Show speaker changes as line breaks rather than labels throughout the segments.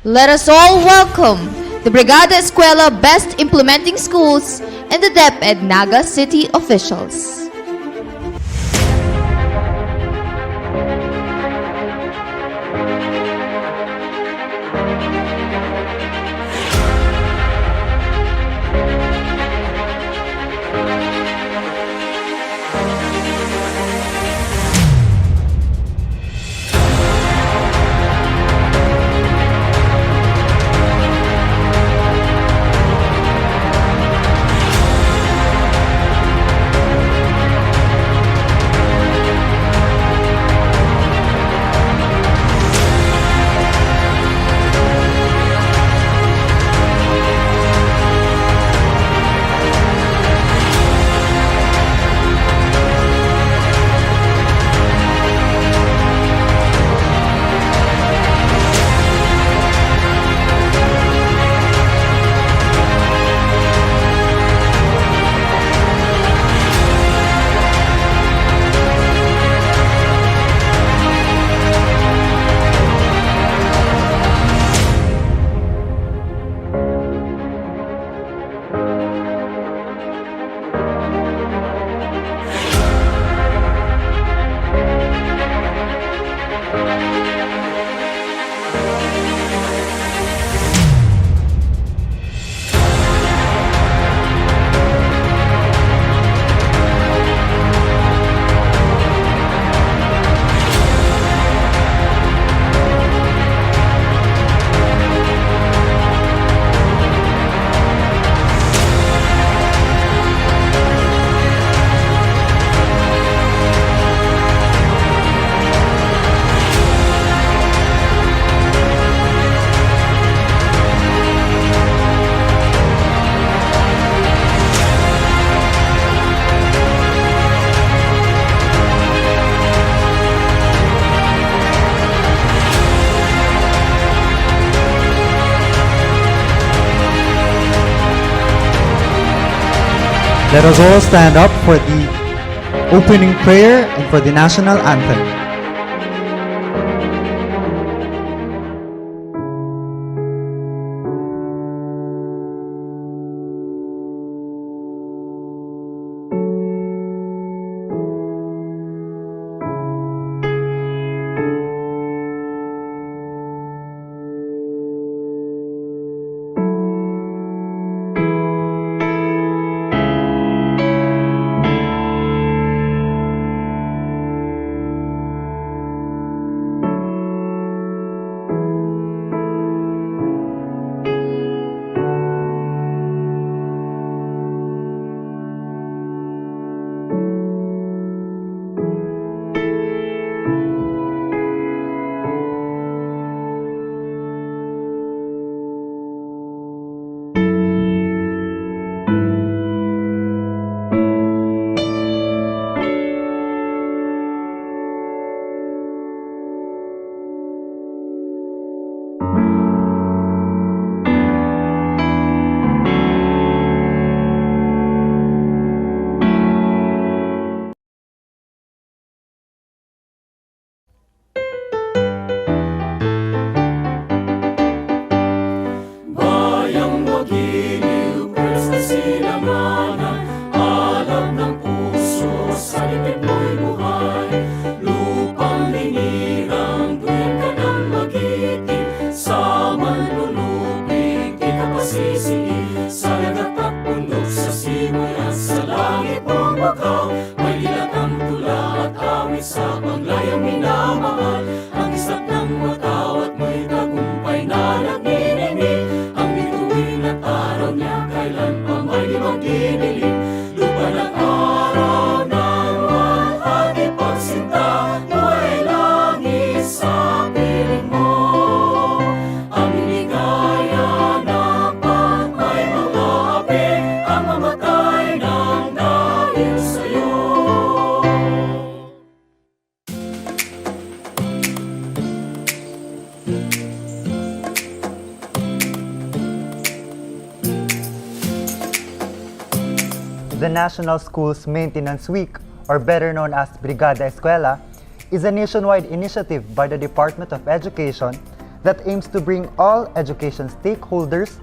Let us all welcome the Brigada Eskwela Best Implementing Schools and the DEPED Naga City officials.
Let us all stand up for the opening prayer and for the national anthem.
The National Schools Maintenance Week, or better known as Brigada Eskwela, is a nationwide initiative by the Department of Education that aims to bring all education stakeholders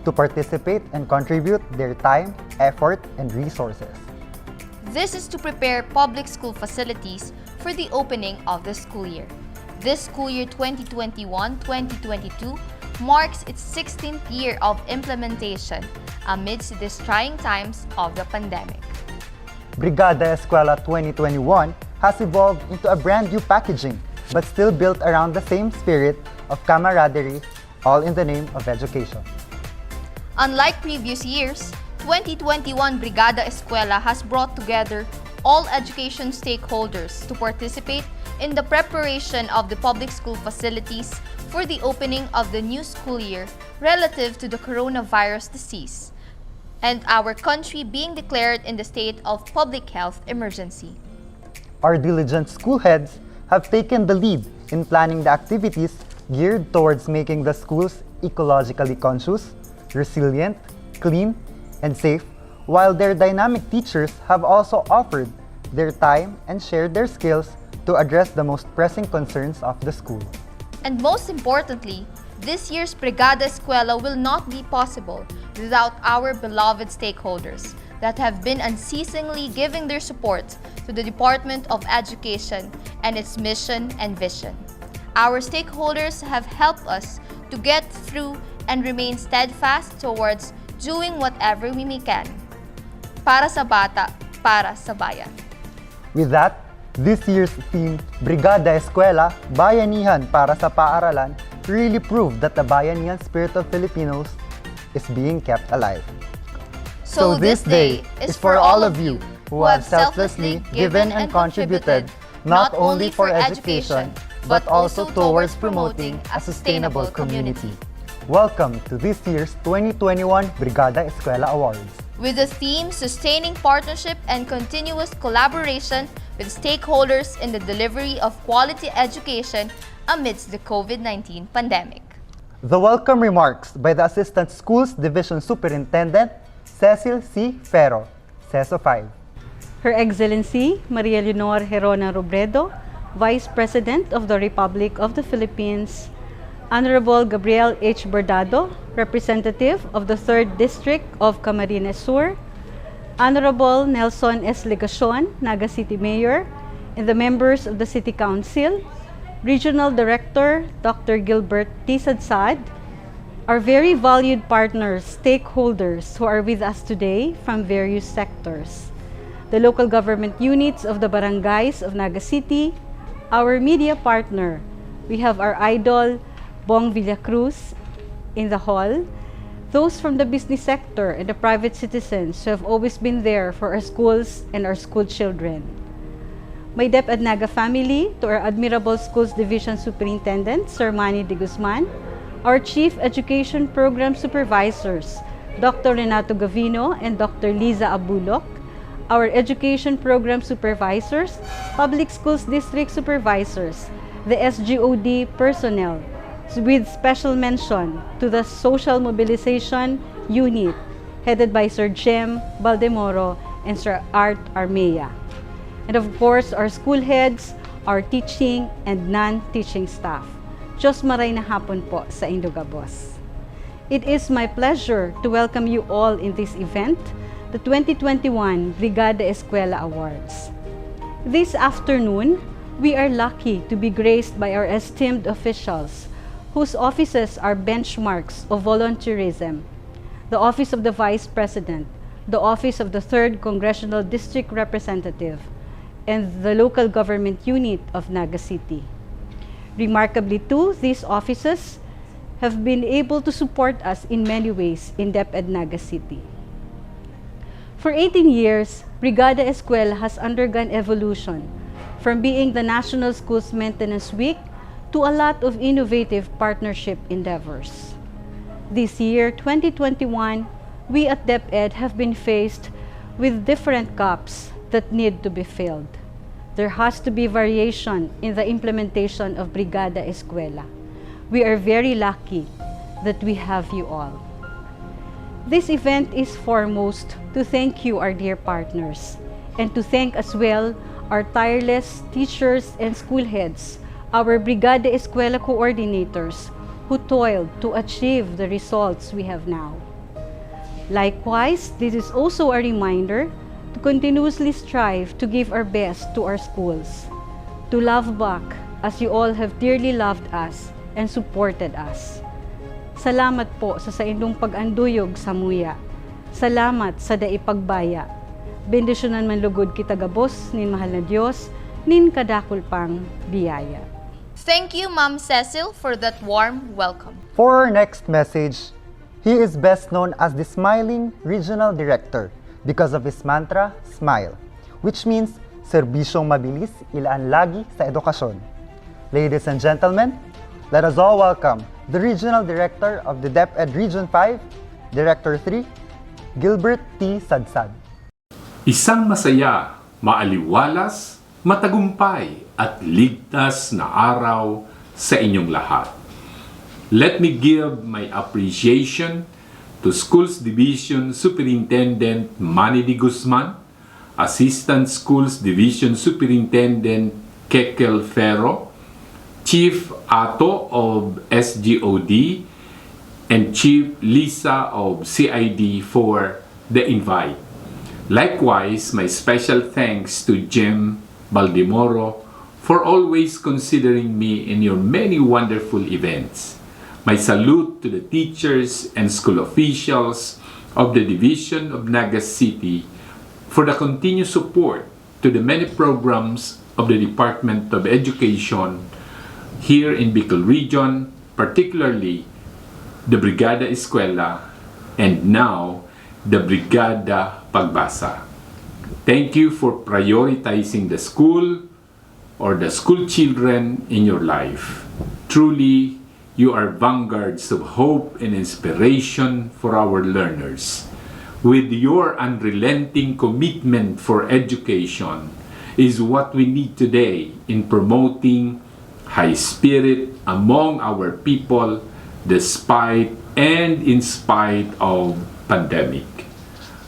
to participate and contribute their time, effort, and resources.
This is to prepare public school facilities for the opening of the school year. This school year 2021-2022 marks its 16th year of implementation amidst these trying times of the pandemic.
Brigada Eskwela 2021 has evolved into a brand new packaging, but still built around the same spirit of camaraderie, all in the name of education.
Unlike previous years, 2021 Brigada Eskwela has brought together all education stakeholders to participate in the preparation of the public school facilities for the opening of the new school year relative to the coronavirus disease, and our country being declared in the state of public health emergency.
Our diligent school heads have taken the lead in planning the activities geared towards making the schools ecologically conscious, resilient, clean, and safe, while their dynamic teachers have also offered their time and shared their skills to address the most pressing concerns of the school.
And most importantly, this year's Brigada Eskwela will not be possible without our beloved stakeholders that have been unceasingly giving their support to the Department of Education and its mission and vision. Our stakeholders have helped us to get through and remain steadfast towards doing whatever we can. Para sa bata, para sa bayan.
With that, this year's theme, Brigada Eskwela, Bayanihan para sa Paaralan, really proved that the Bayanihan spirit of Filipinos is being kept alive.
So this day is for all of you who have selflessly given and contributed not only for education, but also towards promoting a sustainable community.
Welcome to this year's 2021 Brigada Eskwela Awards.
With the theme Sustaining Partnership and Continuous Collaboration with Stakeholders in the Delivery of Quality Education amidst the COVID-19 pandemic.
The welcome remarks by the Assistant Schools Division Superintendent, Cecil C. Ferro, CESO 5.
Her Excellency Maria Leonor Herona Robredo, Vice President of the Republic of the Philippines, Honorable Gabriel H. Bordado, Representative of the 3rd District of Camarines Sur, Honorable Nelson S. Legacion, Naga City Mayor, and the members of the City Council, Regional Director Dr. Gilbert T. Sadsad, our very valued partners, stakeholders who are with us today from various sectors, the local government units of the barangays of Naga City, our media partner. We have our idol, Bong Villacruz, in the hall, those from the business sector and the private citizens who have always been there for our schools and our school children. My DEPED Naga family, to our Admirable Schools Division Superintendent, Sir Manny de Guzman, our Chief Education Program Supervisors, Dr. Renato Gavino and Dr. Liza Abulok, our Education Program Supervisors, Public Schools District Supervisors, the SGOD personnel, with special mention to the Social Mobilization Unit headed by Sir Jem Baldemoro and Sir Art Armea. And of course, our school heads, our teaching and non-teaching staff. Diyos maray na hapon po sa Indogabos. It is my pleasure to welcome you all in this event, the 2021 Brigada Eskwela Awards. This afternoon, we are lucky to be graced by our esteemed officials whose offices are benchmarks of volunteerism, the Office of the Vice President, the Office of the 3rd Congressional District Representative, and the local government unit of Naga City. Remarkably too, these offices have been able to support us in many ways in DEPED Naga City. For 18 years, Brigada Eskwela has undergone evolution from being the National Schools Maintenance Week to a lot of innovative partnership endeavors. This year, 2021, we at DepEd have been faced with different gaps that need to be filled. There has to be variation in the implementation of Brigada Eskwela. We are very lucky that we have you all. This event is foremost to thank you, our dear partners, and to thank as well our tireless teachers and school heads, our Brigada Eskwela coordinators, who toiled to achieve the results we have now. Likewise, this is also a reminder to continuously strive to give our best to our schools, to love back as you all have dearly loved us and supported us. Salamat po sa inyong pag-anduyog sa muya. Salamat sa daipagbaya. Bendisyonan man lugod kita gabos, nin mahal na Diyos, nin kadakul pang biyaya.
Thank you, Ma'am Cecil, for that warm welcome.
For our next message, he is best known as the Smiling Regional Director because of his mantra, SMILE, which means serbisyong mabilis, ilaan lagi sa edukasyon. Ladies and gentlemen, let us all welcome the Regional Director of the DepEd Region 5, Director 3, Gilbert T. Sadsad.
Isang masaya, maaliwalas, matagumpay at ligtas na araw sa inyong lahat. Let me give my appreciation to Schools Division Superintendent Manny D. Guzman, Assistant Schools Division Superintendent Kekel Ferro, Chief Ato of SGOD, and Chief Lisa of CID for the invite. Likewise, my special thanks to Jim Baldimoro for always considering me in your many wonderful events. My salute to the teachers and school officials of the Division of Naga City for the continued support to the many programs of the Department of Education here in Bicol Region, particularly the Brigada Eskwela and now the Brigada Pagbasa. Thank you for prioritizing the school or the school children in your life. Truly, you are vanguards of hope and inspiration for our learners. With your unrelenting commitment for education is what we need today in promoting high spirit among our people despite and in spite of pandemic.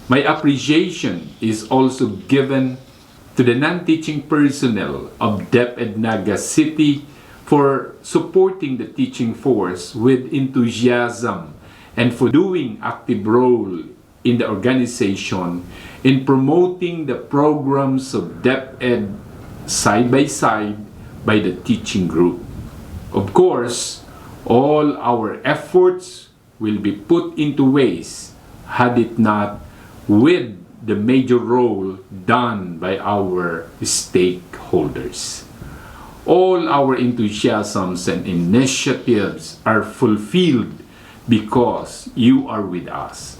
My appreciation is also given to the non-teaching personnel of DepEd Naga City for supporting the teaching force with enthusiasm and for doing active role in the organization in promoting the programs of DepEd side by side by the teaching group. Of course, all our efforts will be put into waste had it not with the major role done by our stakeholders. All our enthusiasms and initiatives are fulfilled because you are with us.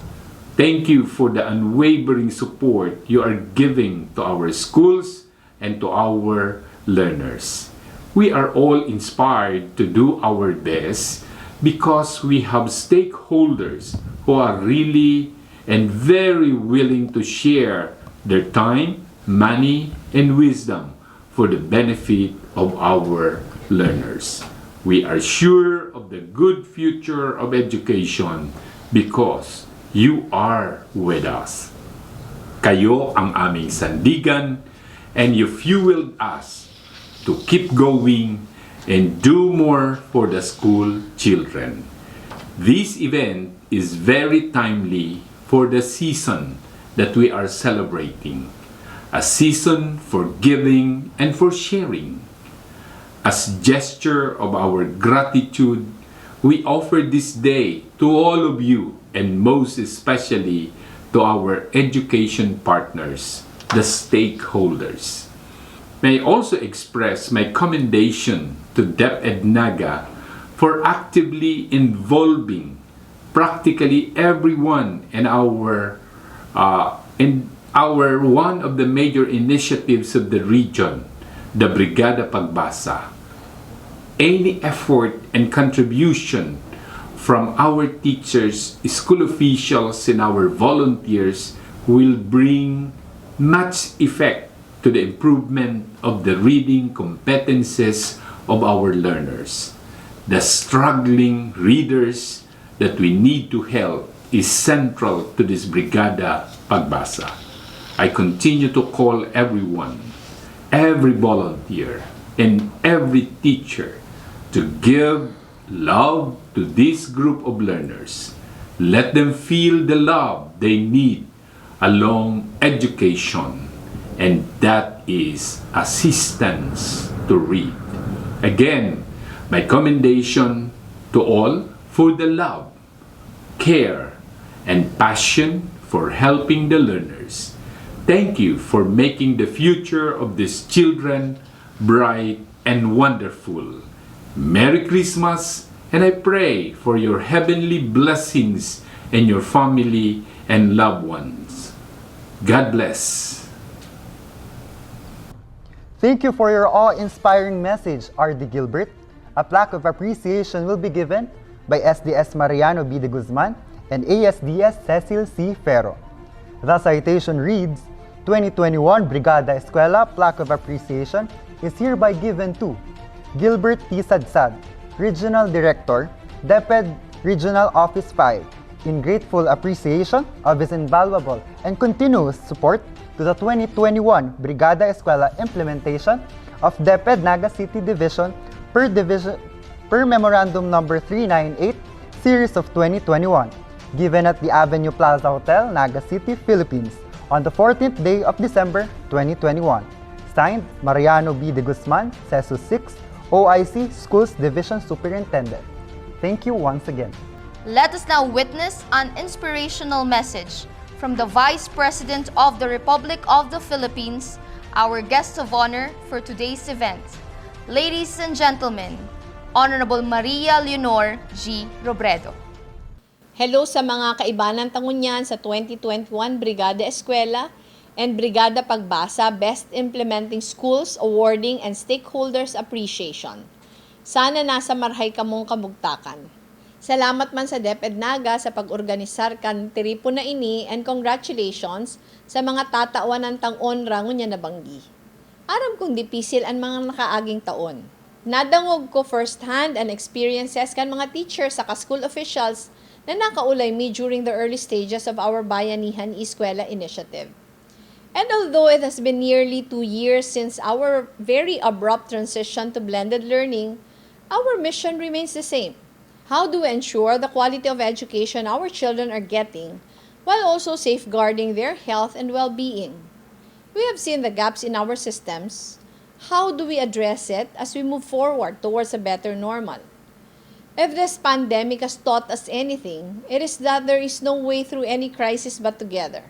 Thank you for the unwavering support you are giving to our schools and to our learners. We are all inspired to do our best because we have stakeholders who are really and very willing to share their time, money, and wisdom for the benefit of our learners. We are sure of the good future of education because you are with us. Kayo ang aming sandigan and you fueled us to keep going and do more for the school children. This event is very timely for the season that we are celebrating, a season for giving and for sharing. As gesture of our gratitude, we offer this day to all of you and most especially to our education partners, the stakeholders. May I also express my commendation to DepEd Naga for actively involving practically everyone in our one of the major initiatives of the region, the Brigada Pagbasa. Any effort and contribution from our teachers, school officials, and our volunteers will bring much effect to the improvement of the reading competences of our learners. The struggling readers that we need to help is central to this Brigada Pagbasa. I continue to call everyone, every volunteer, and every teacher to give love to this group of learners. Let them feel the love they need along education, and that is assistance to read. Again, my commendation to all for the love, care, and passion for helping the learners. Thank you for making the future of these children bright and wonderful. Merry Christmas, and I pray for your heavenly blessings in your family and loved ones. God bless.
Thank you for your awe-inspiring message, R.D. Gilbert. A plaque of appreciation will be given by SDS Mariano B. de Guzman and ASDS Cecil C. Ferro. The citation reads, 2021 Brigada Eskwela Plaque of Appreciation is hereby given to Gilbert T. Sadsad, Regional Director, DEPED Regional Office 5, in grateful appreciation of his invaluable and continuous support to the 2021 Brigada Eskwela implementation of DEPED Naga City Division per Memorandum Number 398, Series of 2021, given at the Avenue Plaza Hotel, Naga City, Philippines, on the 14th day of December 2021. Signed, Mariano B. de Guzman, CESU 6, OIC Schools Division Superintendent. Thank you once again.
Let us now witness an inspirational message from the Vice President of the Republic of the Philippines, our guest of honor for today's event. Ladies and gentlemen, Honorable Maria Leonor G. Robredo.
Hello sa mga kaibanan Tangunyan sa 2021 Brigada Eskwela and Brigada Pagbasa Best Implementing Schools Awarding and Stakeholders Appreciation. Sana nasa marhay kamong kabugtakan. Salamat man sa DEPED Naga sa pag-organisar kan tiripo na ini, and congratulations sa mga tatawan ng tang-on rangon niya nabanggi. Aram kong dipisil ang mga nakaaging taon. Nadangog ko first-hand and experiences kan mga teachers sa school officials na nakaulay me during the early stages of our Bayanihan Eskwela initiative. And although it has been nearly 2 years since our very abrupt transition to blended learning, our mission remains the same. How do we ensure the quality of education our children are getting while also safeguarding their health and well-being? We have seen the gaps in our systems. How do we address it as we move forward towards a better normal? If this pandemic has taught us anything, it is that there is no way through any crisis but together.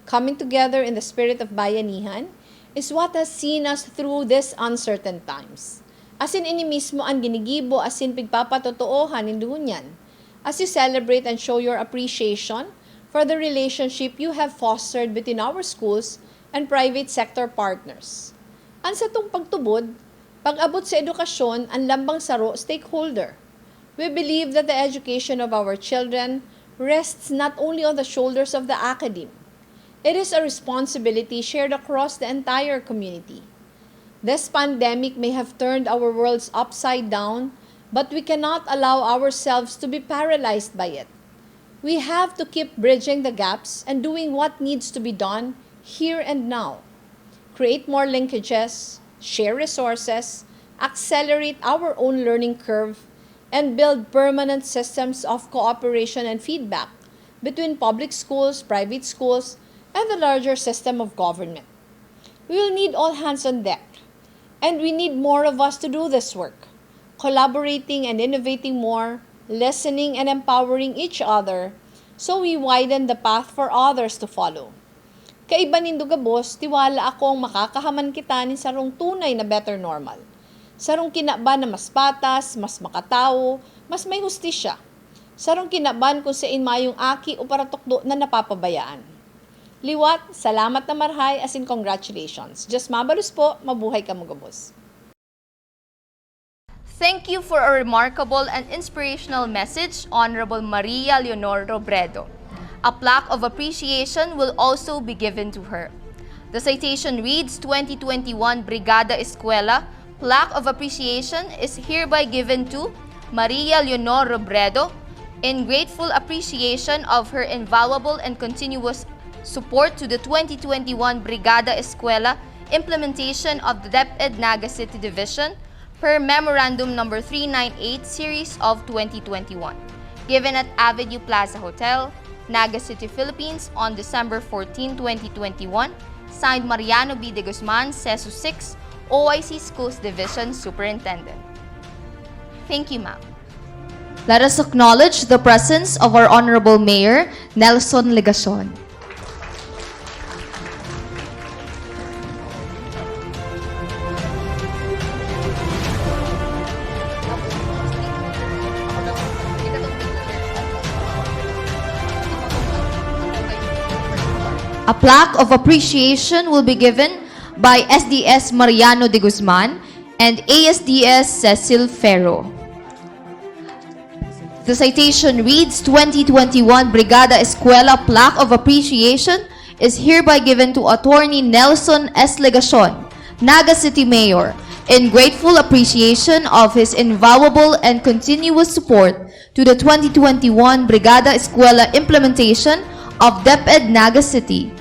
Coming together in the spirit of Bayanihan is what has seen us through these uncertain times. Asin ini mismo ang ginigibo asin pigpapatotoohan in dunyan, as you celebrate and show your appreciation for the relationship you have fostered between our schools and private sector partners. Ang sa tong pagtubod, pag-abot sa edukasyon ang lambang saro stakeholder. We believe that the education of our children rests not only on the shoulders of the academe. It is a responsibility shared across the entire community. This pandemic may have turned our worlds upside down, but we cannot allow ourselves to be paralyzed by it. We have to keep bridging the gaps and doing what needs to be done here and now. Create more linkages, share resources, accelerate our own learning curve, and build permanent systems of cooperation and feedback between public schools, private schools, and the larger system of government. We will need all hands on deck, and we need more of us to do this work, collaborating and innovating more, listening and empowering each other, so we widen the path for others to follow. Kaiba nindo gabos, tiwala akong makakahaman kita ni sarong tunay na better normal. Sarong kinaba na mas patas, mas makatao, mas may hustisya. Sarong kinaban kung sein mayong aki o paratokdo na napapabayaan. Liwat, salamat na marhay, as in congratulations. Just mabalus po, mabuhay ka mo gabos.
Thank you for a remarkable and inspirational message, Honorable Maria Leonor Robredo. A plaque of appreciation will also be given to her. The citation reads, 2021 Brigada Eskwela Plaque of Appreciation is hereby given to Maria Leonor Robredo in grateful appreciation of her invaluable and continuous support to the 2021 Brigada Eskwela implementation of the DEPED Naga City Division per Memorandum Number 398 Series of 2021, given at Avenue Plaza Hotel, Naga City, Philippines on December 14, 2021, signed Mariano B. de Guzman, CESU 6, OIC Schools Division Superintendent. Thank you, ma'am. Let us acknowledge the presence of our Honorable Mayor, Nelson Legacion. A plaque of appreciation will be given by SDS Mariano de Guzman and ASDS Cecil Ferro. The citation reads, 2021 Brigada Eskwela Plaque of Appreciation is hereby given to Attorney Nelson S. Legacion, Naga City Mayor, in grateful appreciation of his invaluable and continuous support to the 2021 Brigada Eskwela implementation of DEPED Naga City,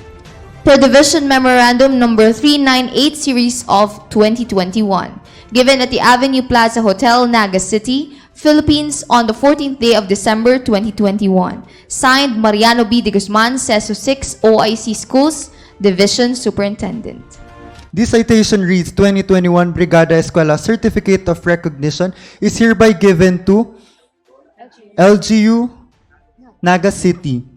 per Division Memorandum Number 398 Series of 2021, given at the Avenue Plaza Hotel, Naga City, Philippines on the 14th day of December 2021. Signed, Mariano B. de Guzman, CESU 6, OIC Schools, Division Superintendent.
This citation reads, 2021 Brigada Eskwela Certificate of Recognition is hereby given to LGU Naga City,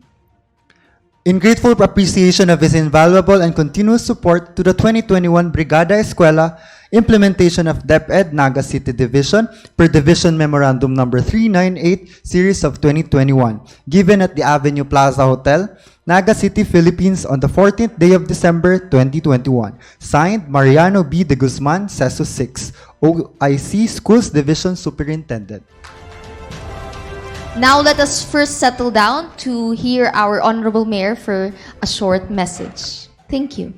in grateful appreciation of his invaluable and continuous support to the 2021 Brigada Eskwela implementation of DEPED Naga City Division per Division Memorandum Number 398 Series of 2021, given at the Avenue Plaza Hotel, Naga City, Philippines on the 14th day of December 2021. Signed, Mariano B. de Guzman, CESU 6, OIC Schools Division Superintendent.
Now let us first settle down to hear our Honorable Mayor for a short message. Thank you.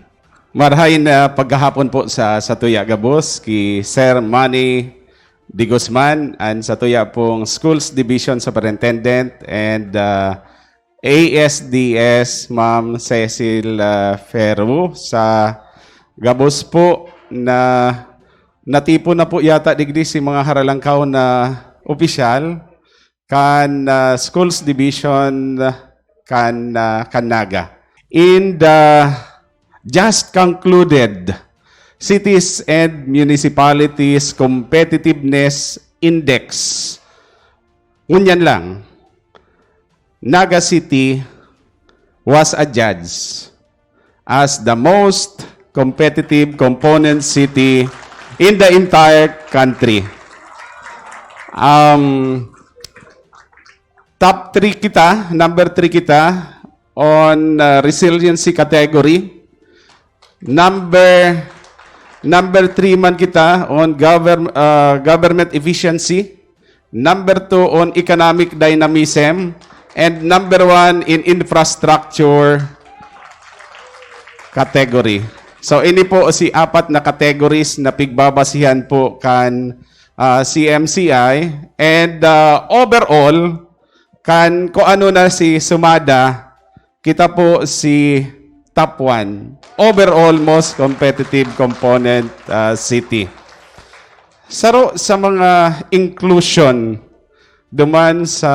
Marhain na paghahapon po sa Tuya Gabos, ki Sir Manny de Guzman, and sa Tuya pong Schools Division Superintendent, and ASDS Ma'am Cecil Ferro sa Gabos po na natipo na po yata digdi si mga haralangkaw na opisyal kan Schools Division kan Naga. In the just concluded Cities and Municipalities Competitiveness Index, ngunyan lang, Naga City was adjudged as the most competitive component city in the entire country. Top 3 kita, number 3 kita on resiliency category. Number 3 man kita on government efficiency. Number 2 on economic dynamism. And number 1 in infrastructure category. So ini po si apat na categories na pigbabasihan po kan CMCI. And overall, kan ko ano na si sumada, kita po si top 1. Overall, most competitive component city. Saro sa mga inclusion duman sa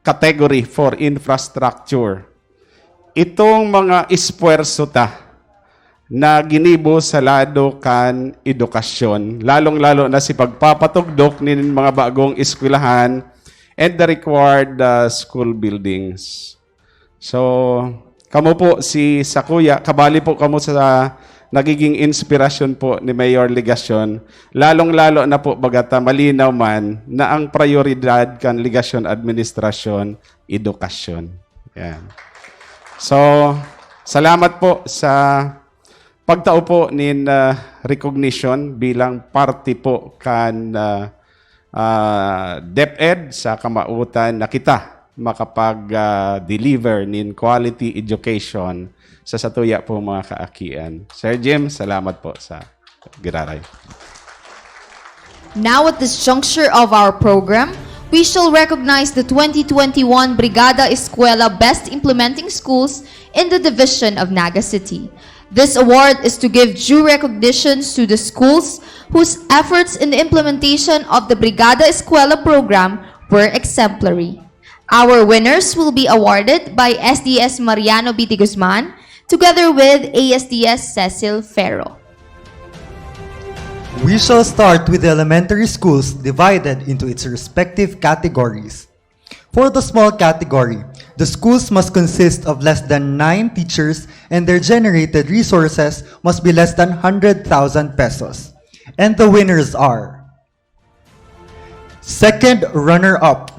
category for infrastructure. Itong mga espuerso ta na ginibo sa lado kan edukasyon, lalong-lalo na si pagpapatugdok nin mga bagong eskwelahan and the required school buildings. So, kamo po si Sakuya, kabali po kamo sa nagiging inspirasyon po ni Mayor Legacion, lalong-lalo na po bagata malinaw man na ang prioridad kan Legacion Administrasyon, edukasyon. Yan. So, salamat po sa pagtao po nin recognition bilang party po kan DepEd sa kamautan na kita makapag-deliver nin quality education sa satuya po mga kaakian. Sir Jim, salamat po sa giraray.
Now at this juncture of our program, we shall recognize the 2021 Brigada Eskwela Best Implementing Schools in the division of Naga City. This award is to give due recognitions to the schools whose efforts in the implementation of the Brigada Eskwela program were exemplary. Our winners will be awarded by SDS Mariano B. Guzman together with ASDS Cecil Ferro.
We shall start with the elementary schools divided into its respective categories. For the small category, the schools must consist of less than 9 teachers and their generated resources must be less than 100,000 pesos. And the winners are: second runner-up,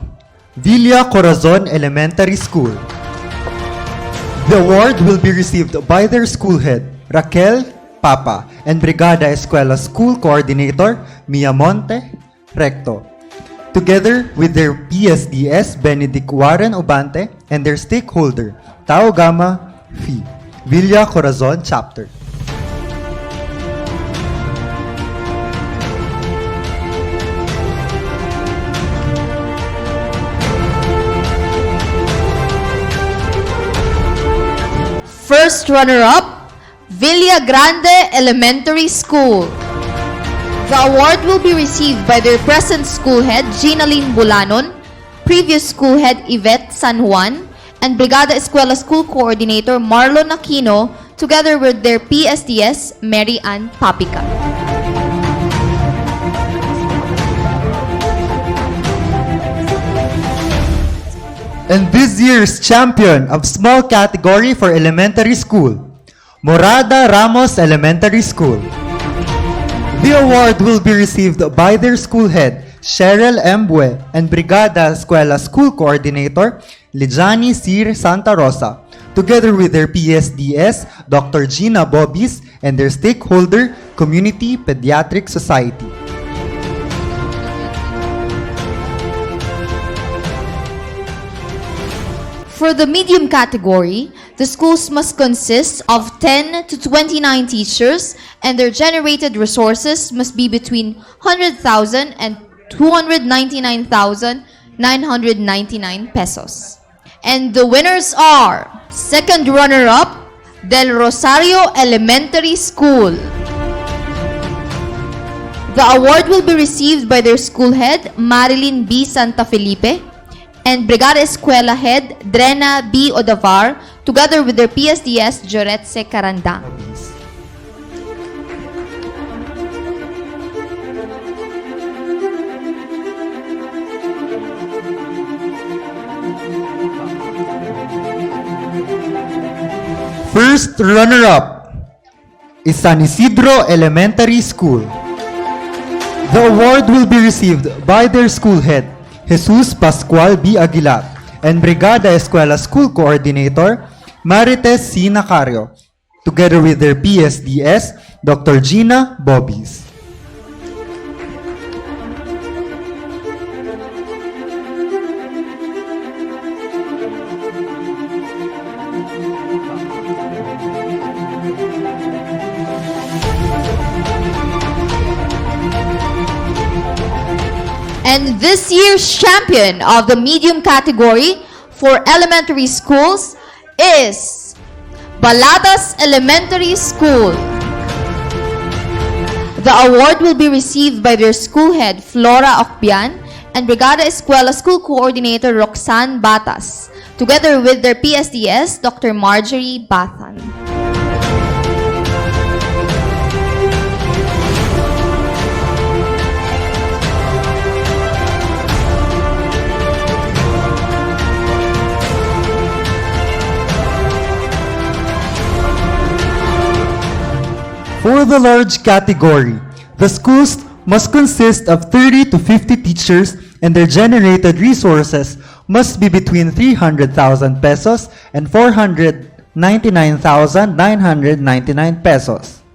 Villa Corazon Elementary School. The award will be received by their school head, Raquel Papa, and Brigada Eskwela School Coordinator, Miamonte Recto, together with their PSDS, Benedict Warren Obante, and their stakeholder, Tau Gamma Phi, Villa Corazon Chapter.
First runner-up, Villa Grande Elementary School. The award will be received by their present school head, Ginaline Bulanon, previous school head, Yvette San Juan, and Brigada Eskwela School Coordinator, Marlon Aquino, together with their PSDS, Mary Ann Papica.
And this year's champion of small category for elementary school, Morada Ramos Elementary School. The award will be received by their school head, Cheryl Mbue, and Brigada Eskwela School Coordinator, Lijani Sir Santa Rosa, together with their PSDS, Dr. Gina Bobis, and their stakeholder, Community Pediatric Society.
For the medium category, the schools must consist of 10 to 29 teachers and their generated resources must be between 100,000 and 299,999 pesos. And the winners are: second runner-up, Del Rosario Elementary School. The award will be received by their school head, Marilyn B. Santa Felipe, and Brigada Eskwela head, Drena B. Odavar, together with their PSDS, Joretse Carandang.
First runner-up is San Isidro Elementary School. The award will be received by their school head, Jesus Pascual B. Aguilar, and Brigada Eskwela School Coordinator, Marites C. Nacario, together with their PSDS, Dr. Gina Bobis.
And this year's champion of the medium category for elementary schools is Baladas Elementary School. The award will be received by their school head, Flora Okbian, and Brigada Eskwela School Coordinator, Roxanne Batas, together with their PSDS, Dr. Marjorie Bathan.
For the large category, the schools must consist of 30 to 50 teachers and their generated resources must be between 300,000 pesos and 499,999 pesos.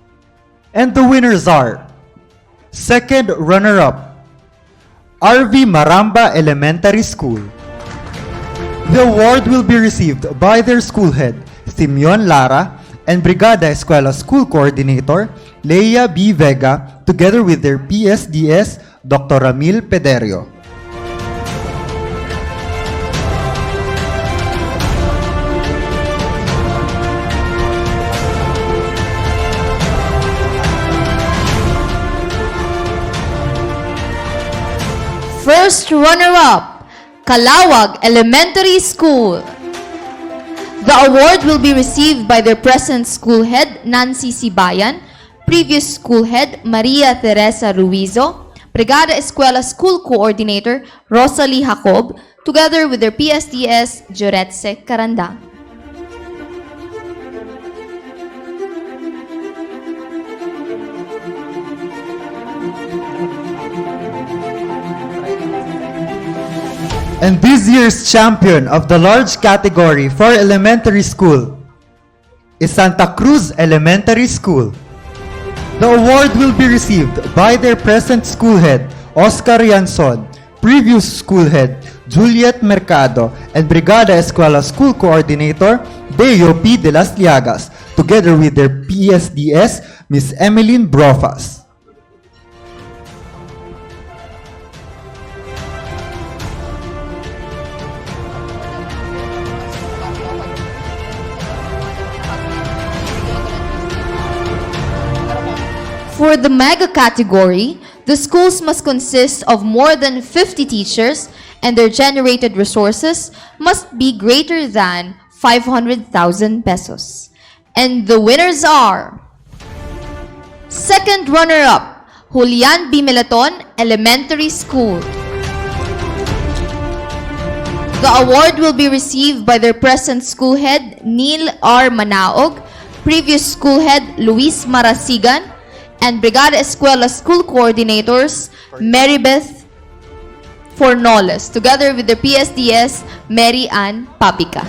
And the winners are: second runner-up, RV Maramba Elementary School. The award will be received by their school head, Simeon Lara, and Brigada Eskwela School Coordinator, Leia B. Vega, together with their PSDS, Dr. Ramil Pederio.
first runner-up, Calawag Elementary School. The award will be received by their present school head, Nancy Sibayan, previous school head, Maria Teresa Ruizo, Brigada Eskwela School Coordinator, Rosalie Jacob, together with their PSDS, Joretse Carandang.
And this year's champion of the large category for elementary school is Santa Cruz Elementary School. The award will be received by their present school head, Oscar Yanson, previous school head, Juliet Mercado, and Brigada Eskwela School Coordinator, Deo P. de las Liagas, together with their PSDS, Miss Emeline Brofas.
For the mega category, the schools must consist of more than 50 teachers and their generated resources must be greater than 500,000 pesos. And the winners are: second runner-up, Julian B. Melaton Elementary School. The award will be received by their present school head, Neil R. Manaog, previous school head, Luis Marasigan, and Brigada Eskwela School Coordinators, Marybeth Fornoles, together with their PSDS, Mary Ann Papica.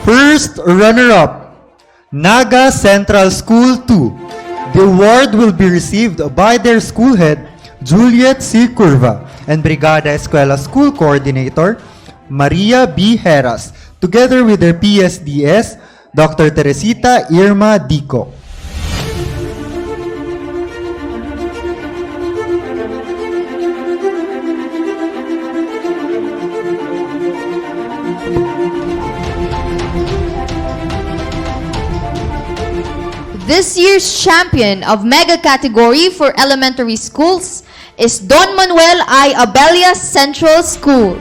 First runner-up, Naga Central School 2. The award will be received by their school head, Juliet C. Curva, and Brigada Eskwela School Coordinator, Maria B. Heras, together with their PSDS, Dr. Teresita Irma Dico.
This year's champion of mega category for elementary schools is Don Manuel I. Abella Central School.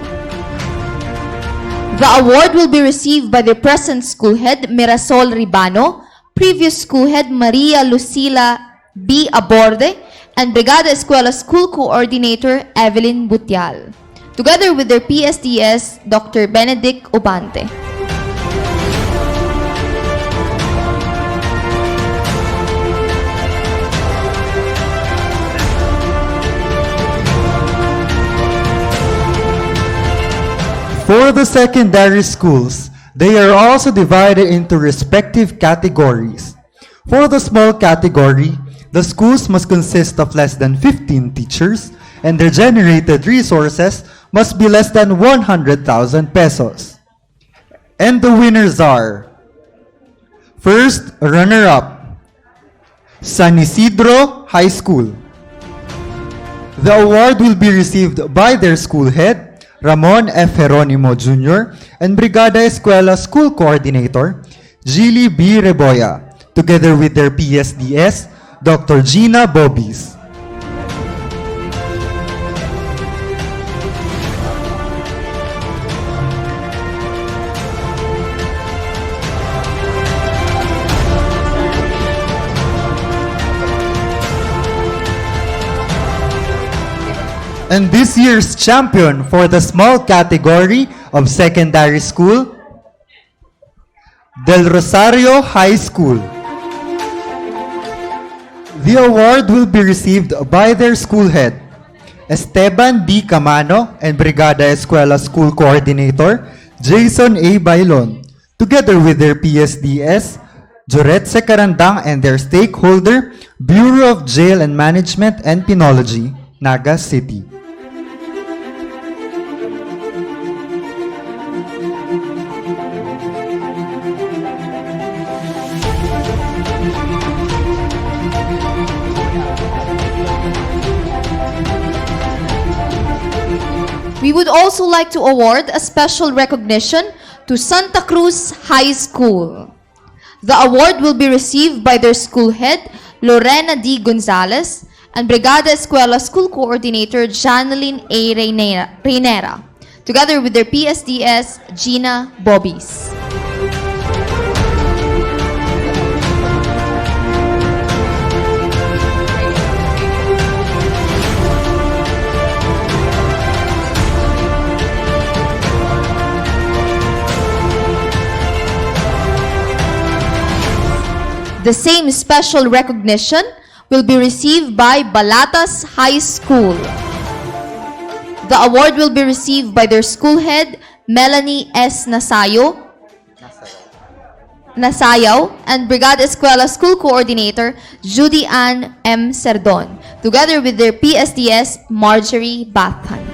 The award will be received by the present school head, Mirasol Ribano, previous school head, Maria Lucila B. Aborde, and Brigada Eskwela School Coordinator, Evelyn Butial, together with their PSDS, Dr. Benedict Obante.
For the secondary schools, they are also divided into respective categories. For the small category, the schools must consist of less than 15 teachers and their generated resources must be less than 100,000 pesos. And the winners are: first runner-up, San Isidro High School. The award will be received by their school head, Ramon F. Jeronimo Jr., and Brigada Eskwela School Coordinator, Gili B. Reboya, together with their PSDS, Dr. Gina Bobis. And this year's champion for the small category of secondary school, Del Rosario High School. The award will be received by their school head, Esteban D. Camano, and Brigada Eskwela School Coordinator, Jason A. Bailon, together with their PSDS, Joretse Carandang, and their stakeholder, Bureau of Jail and Management and Penology, Naga City.
We would also like to award a special recognition to Santa Cruz High School. The award will be received by their school head, Lorena D. Gonzalez, and Brigada Eskwela School Coordinator, Janeline A. Reynera, together with their PSDS, Gina Bobbies. The same special recognition will be received by Balatas High School. The award will be received by their school head, Melanie S. Nasayaw, and Brigada Eskwela School Coordinator, Judy Ann M. Cerdon, together with their PSDS, Marjorie Bathan.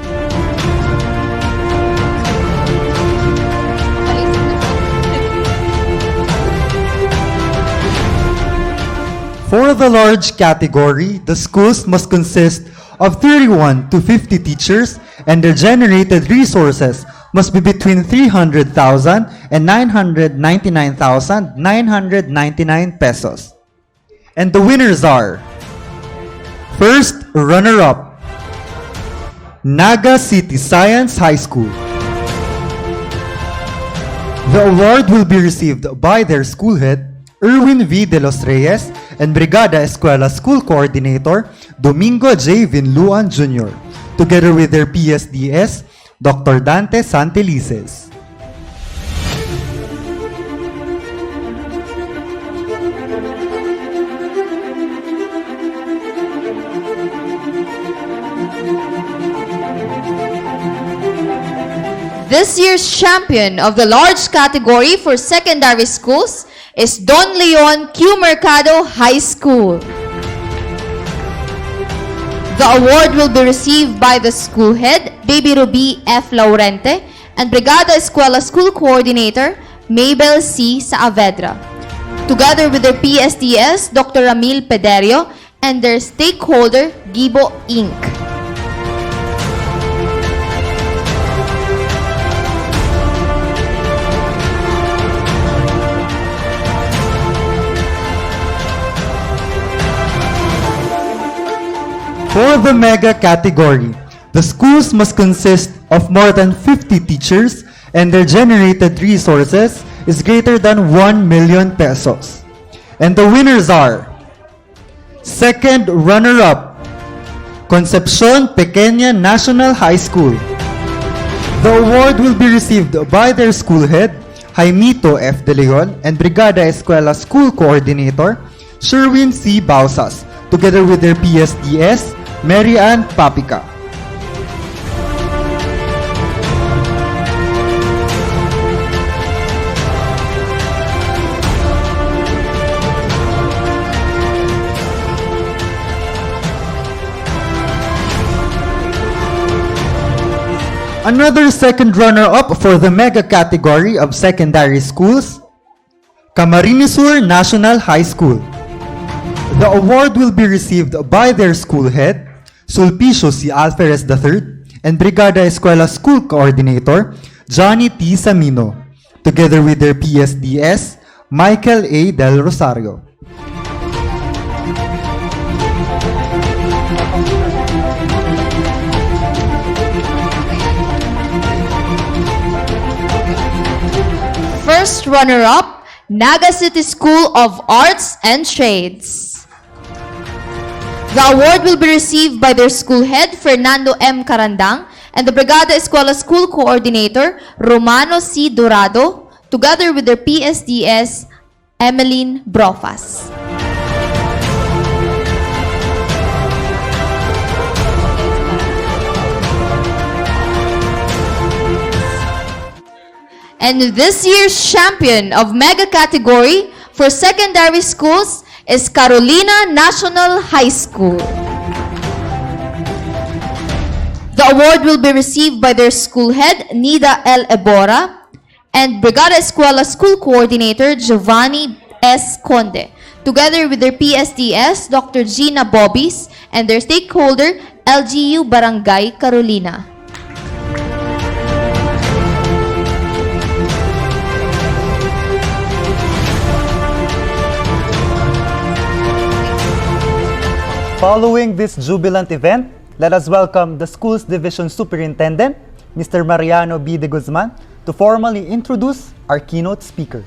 For the large category, the schools must consist of 31 to 50 teachers, and their generated resources must be between 300,000 and 999,999 pesos. And the winners are: first runner-up, Naga City Science High School. The award will be received by their school head, Erwin V. De Los Reyes, and Brigada Eskwela School Coordinator, Domingo J. Vinluan Jr., together with their PSDS, Dr. Dante Santelices.
This year's champion of the large category for secondary schools is Don Leon Q. Mercado High School. The award will be received by the school head, Baby Ruby F. Laurente, and Brigada Eskwela School Coordinator, Mabel C. Saavedra, together with their PSDS, Dr. Ramil Pederio, and their stakeholder, Gibo Inc.
For the mega category, the schools must consist of more than 50 teachers, and their generated resources is greater than 1 million pesos. And the winners are: second runner-up, Concepcion Pequeña National High School. The award will be received by their school head, Jaimito F. De Leon, and Brigada Eskwela School Coordinator, Sherwin C. Bausas, together with their PSDS, Mary Ann Papica. Another second runner-up for the mega category of secondary schools, Camarines Sur National High School. The award will be received by their school head, Sulpicio C. Alferez III, and Brigada Eskwela School Coordinator, Johnny T. Samino, together with their PSDS, Michael A. Del Rosario.
First runner-up, Naga City School of Arts and Trades. The award will be received by their school head, Fernando M. Carandang, and the Brigada Eskwela School Coordinator, Romano C. Dorado, together with their PSDS, Emeline Brofas. And this year's champion of mega category for secondary schools is Carolina National High School. The award will be received by their school head, Nida L. Ebora, and Brigada Eskwela School Coordinator, Giovanni S. Conde, together with their PSDS, Dr. Gina Bobbies, and their stakeholder, LGU Barangay Carolina.
Following this jubilant event, let us welcome the school's division superintendent, Mr. Mariano B. de Guzman, to formally introduce our keynote speaker.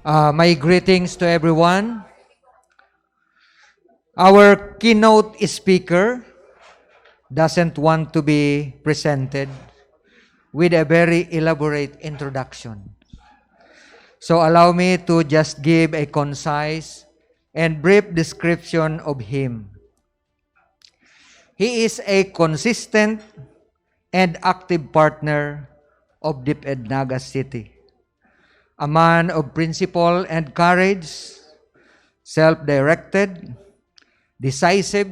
My greetings to everyone. Our keynote speaker doesn't want to be presented with a very elaborate introduction. So allow me to just give a concise and brief description of him. He is a consistent and active partner of DEPED Naga City, a man of principle and courage, self-directed, decisive,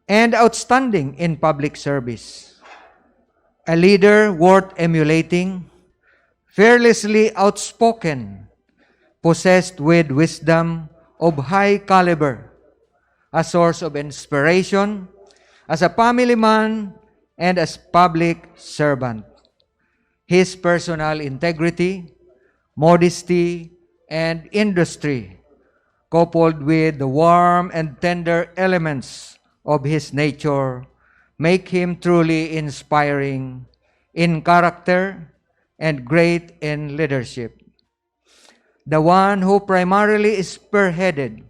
and outstanding in public service. A leader worth emulating, fearlessly outspoken, possessed with wisdom of high caliber, a source of inspiration as a family man and as public servant. His personal integrity, modesty, and industry, coupled with the warm and tender elements of his nature, make him truly inspiring in character and great in leadership. The one who primarily spearheaded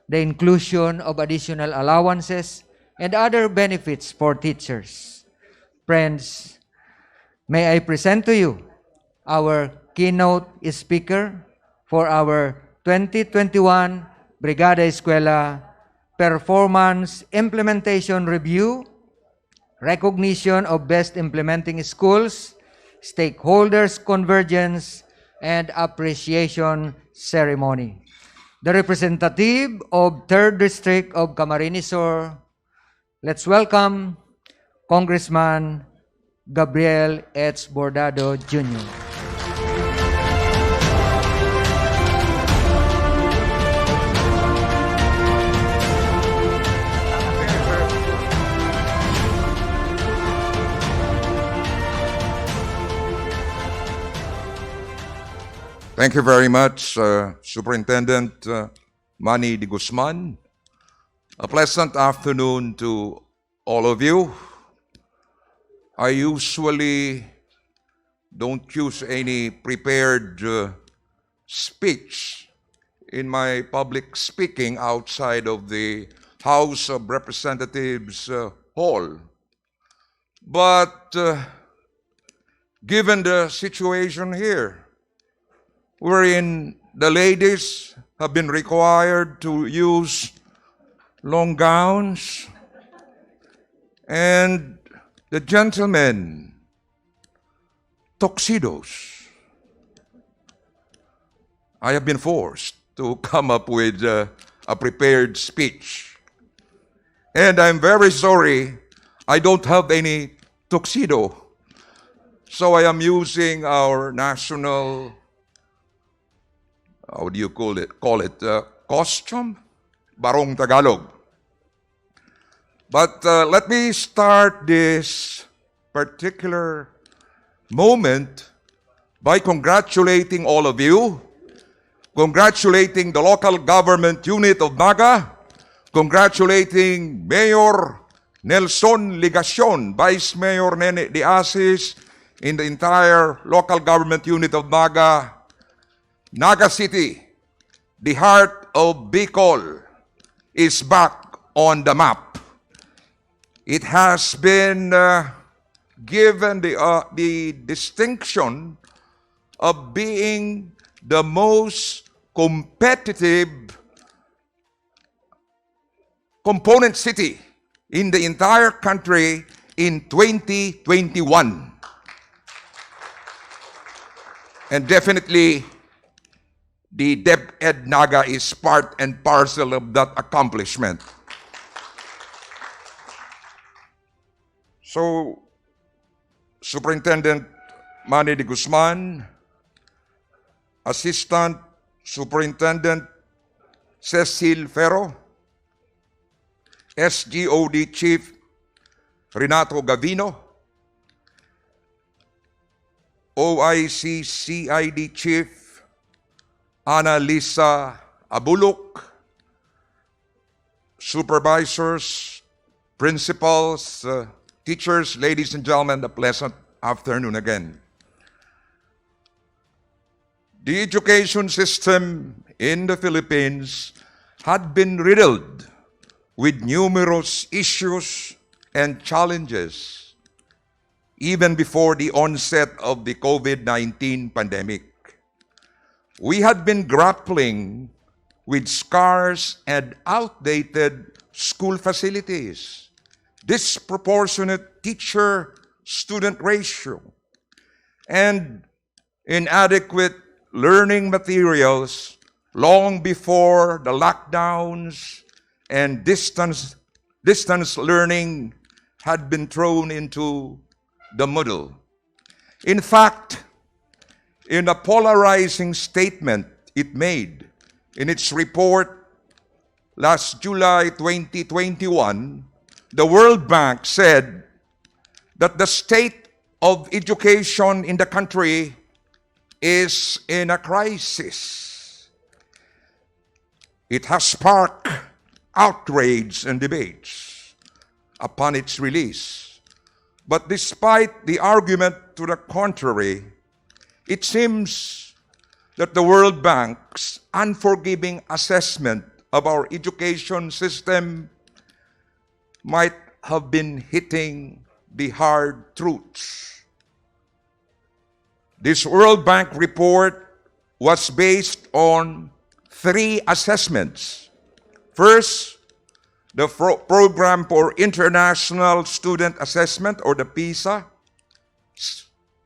the inclusion of additional allowances and other benefits for teachers. Friends, may I present to you our keynote speaker for our 2021 Brigada Eskwela Performance Implementation Review, Recognition of Best Implementing Schools, Stakeholders Convergence, and Appreciation Ceremony. The representative of 3rd District of Camarines Sur, let's welcome Congressman Gabriel H. Bordado Jr.
Thank you very much, Superintendent Manny de Guzman. A pleasant afternoon to all of you. I usually don't use any prepared speech in my public speaking outside of the House of Representatives hall. But given the situation here, wherein the ladies have been required to use long gowns and the gentlemen tuxedos, I have been forced to come up with a prepared speech. And I'm very sorry, I don't have any tuxedo. So I am using our national, how do you call it? Costume? Barong Tagalog. But let me start this particular moment by congratulating all of you, congratulating the local government unit of Naga, congratulating Mayor Nelson Ligacion, Vice Mayor Nene de Asis, in the entire local government unit of Naga. Naga City, the heart of Bicol, is back on the map. It has been given the distinction of being the most competitive component city in the entire country in 2021. And definitely, the DEPED Naga is part and parcel of that accomplishment. So, Superintendent Manny de Guzman, Assistant Superintendent Cecil Ferro, SGOD Chief Renato Gavino, OIC CID Chief Ana Lisa Abulok, supervisors, principals, teachers, ladies and gentlemen, a pleasant afternoon again. The education system in the Philippines had been riddled with numerous issues and challenges even before the onset of the COVID-19 pandemic. We had been grappling with scarce and outdated school facilities, disproportionate teacher-student ratio, and inadequate learning materials long before the lockdowns and distance learning had been thrown into the Moodle. In fact, in a polarizing statement it made in its report last July 2021, the World Bank said that the state of education in the country is in a crisis. It has sparked outrage and debates upon its release. But despite the argument to the contrary, it seems that the World Bank's unforgiving assessment of our education system might have been hitting the hard truths. This World Bank report was based on 3 assessments. First, the Program for International Student Assessment, or the PISA.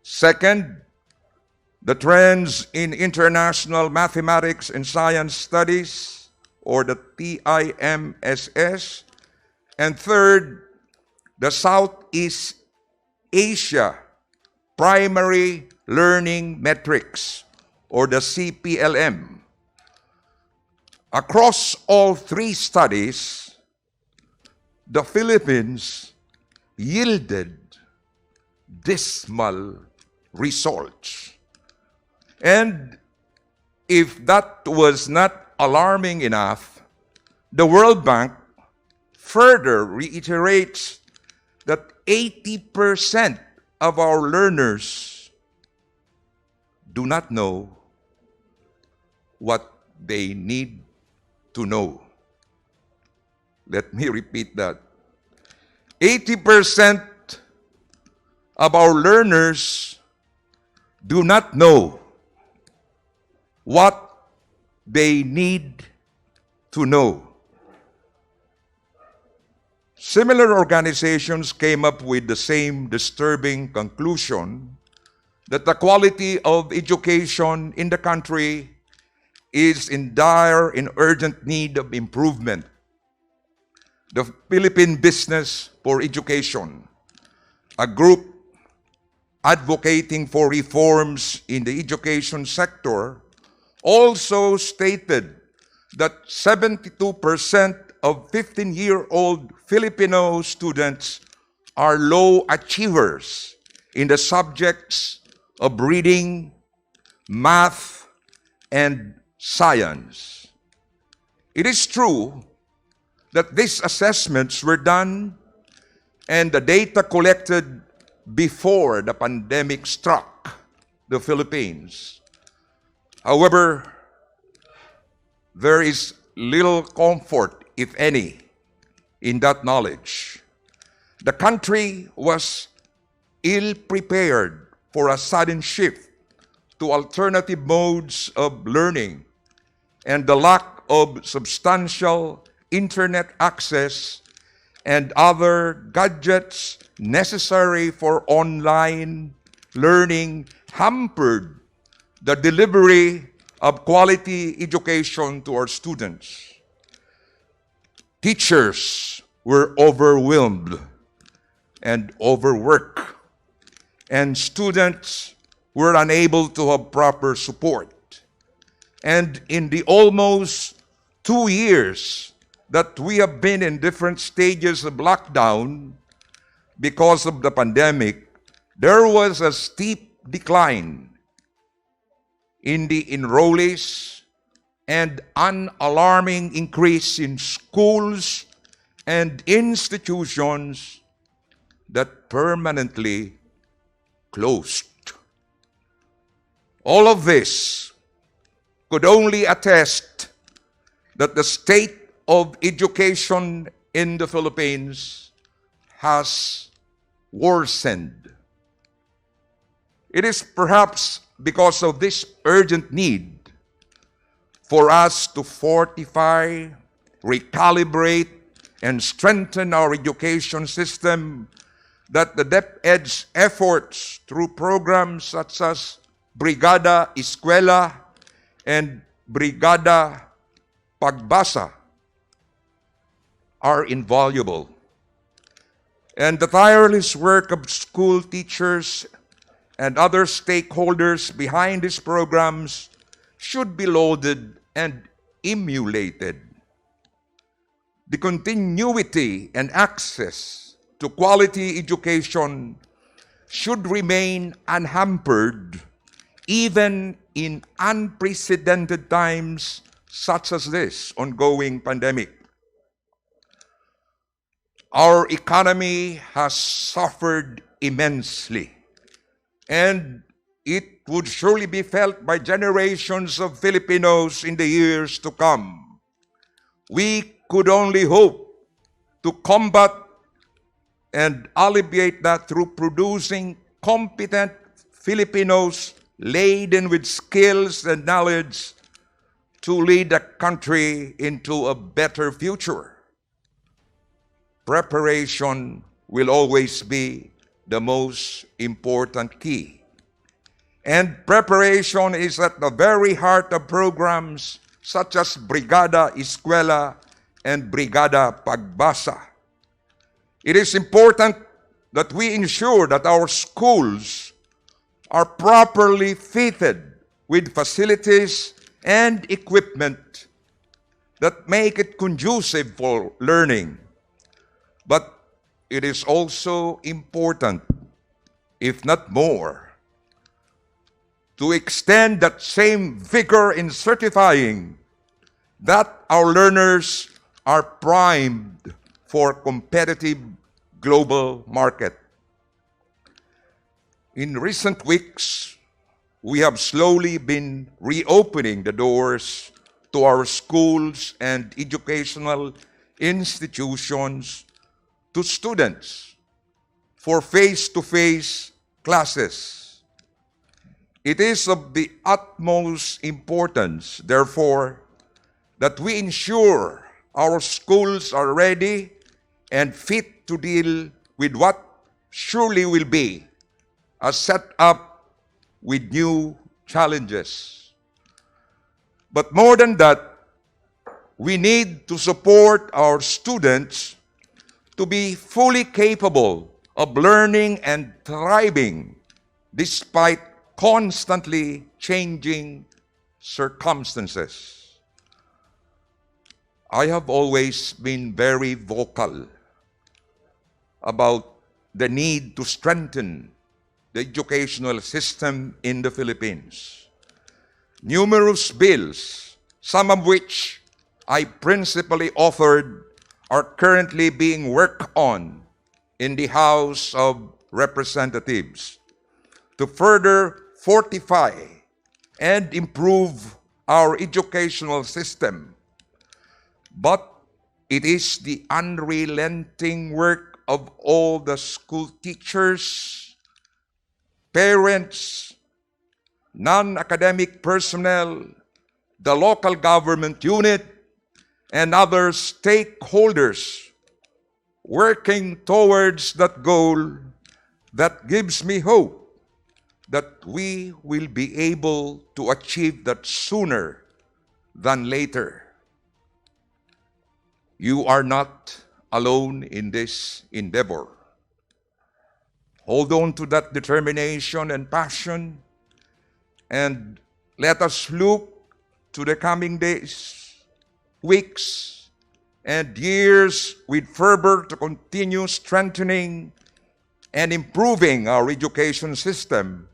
Second, the Trends in International Mathematics and Science Studies, or the TIMSS. And third, the Southeast Asia Primary Learning Metrics, or the CPLM. Across all 3 studies, the Philippines yielded dismal results. And if that was not alarming enough, the World Bank further reiterates that 80% of our learners do not know what they need to know. Let me repeat that. 80% of our learners do not know what they need to know. Similar organizations came up with the same disturbing conclusion that the quality of education in the country is in dire and urgent need of improvement. The Philippine Business for Education, a group advocating for reforms in the education sector, also stated that 72% of 15-year-old Filipino students are low achievers in the subjects of reading, math, and science. It is true that these assessments were done and the data collected before the pandemic struck the Philippines. However, there is little comfort, if any, in that knowledge. The country was ill-prepared for a sudden shift to alternative modes of learning, and the lack of substantial internet access and other gadgets necessary for online learning hampered the delivery of quality education to our students. Teachers were overwhelmed and overworked, and students were unable to have proper support. And in the almost 2 years that we have been in different stages of lockdown because of the pandemic, there was a steep decline in the enrollees and an alarming increase in schools and institutions that permanently closed. All of this could only attest that the state of education in the Philippines has worsened. It is perhaps because of this urgent need for us to fortify, recalibrate, and strengthen our education system that the DepEd's efforts through programs such as Brigada Eskwela and Brigada Pagbasa are invaluable. And the tireless work of school teachers and other stakeholders behind these programs should be lauded and emulated. The continuity and access to quality education should remain unhampered even in unprecedented times such as this ongoing pandemic. Our economy has suffered immensely, and it would surely be felt by generations of Filipinos in the years to come. We could only hope to combat and alleviate that through producing competent Filipinos laden with skills and knowledge to lead the country into a better future. Preparation will always be the most important key. And preparation is at the very heart of programs such as Brigada Eskwela and Brigada Pagbasa. It is important that we ensure that our schools are properly fitted with facilities and equipment that make it conducive for learning. But it is also important, if not more, to extend that same vigor in certifying that our learners are primed for competitive global market. In recent weeks, we have slowly been reopening the doors to our schools and educational institutions to students for face-to-face classes. It is of the utmost importance, therefore, that we ensure our schools are ready and fit to deal with what surely will be a set-up with new challenges. But more than that, we need to support our students to be fully capable of learning and thriving despite constantly changing circumstances. I have always been very vocal about the need to strengthen the educational system in the Philippines. Numerous bills, some of which I principally authored, are currently being worked on in the House of Representatives to further fortify and improve our educational system. But it is the unrelenting work of all the school teachers, parents, non-academic personnel, the local government unit, and other stakeholders working towards that goal that gives me hope that we will be able to achieve that sooner than later. You are not alone in this endeavor. Hold on to that determination and passion, and let us look to the coming days, weeks, and years with fervor to continue strengthening and improving our education system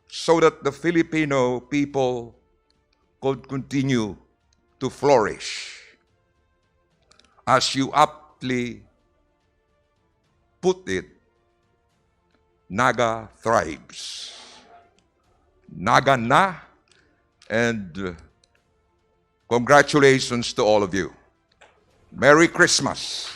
so that the Filipino people could continue to flourish. As you aptly put it, Naga thrives. Naga na, and congratulations to all of you. Merry Christmas.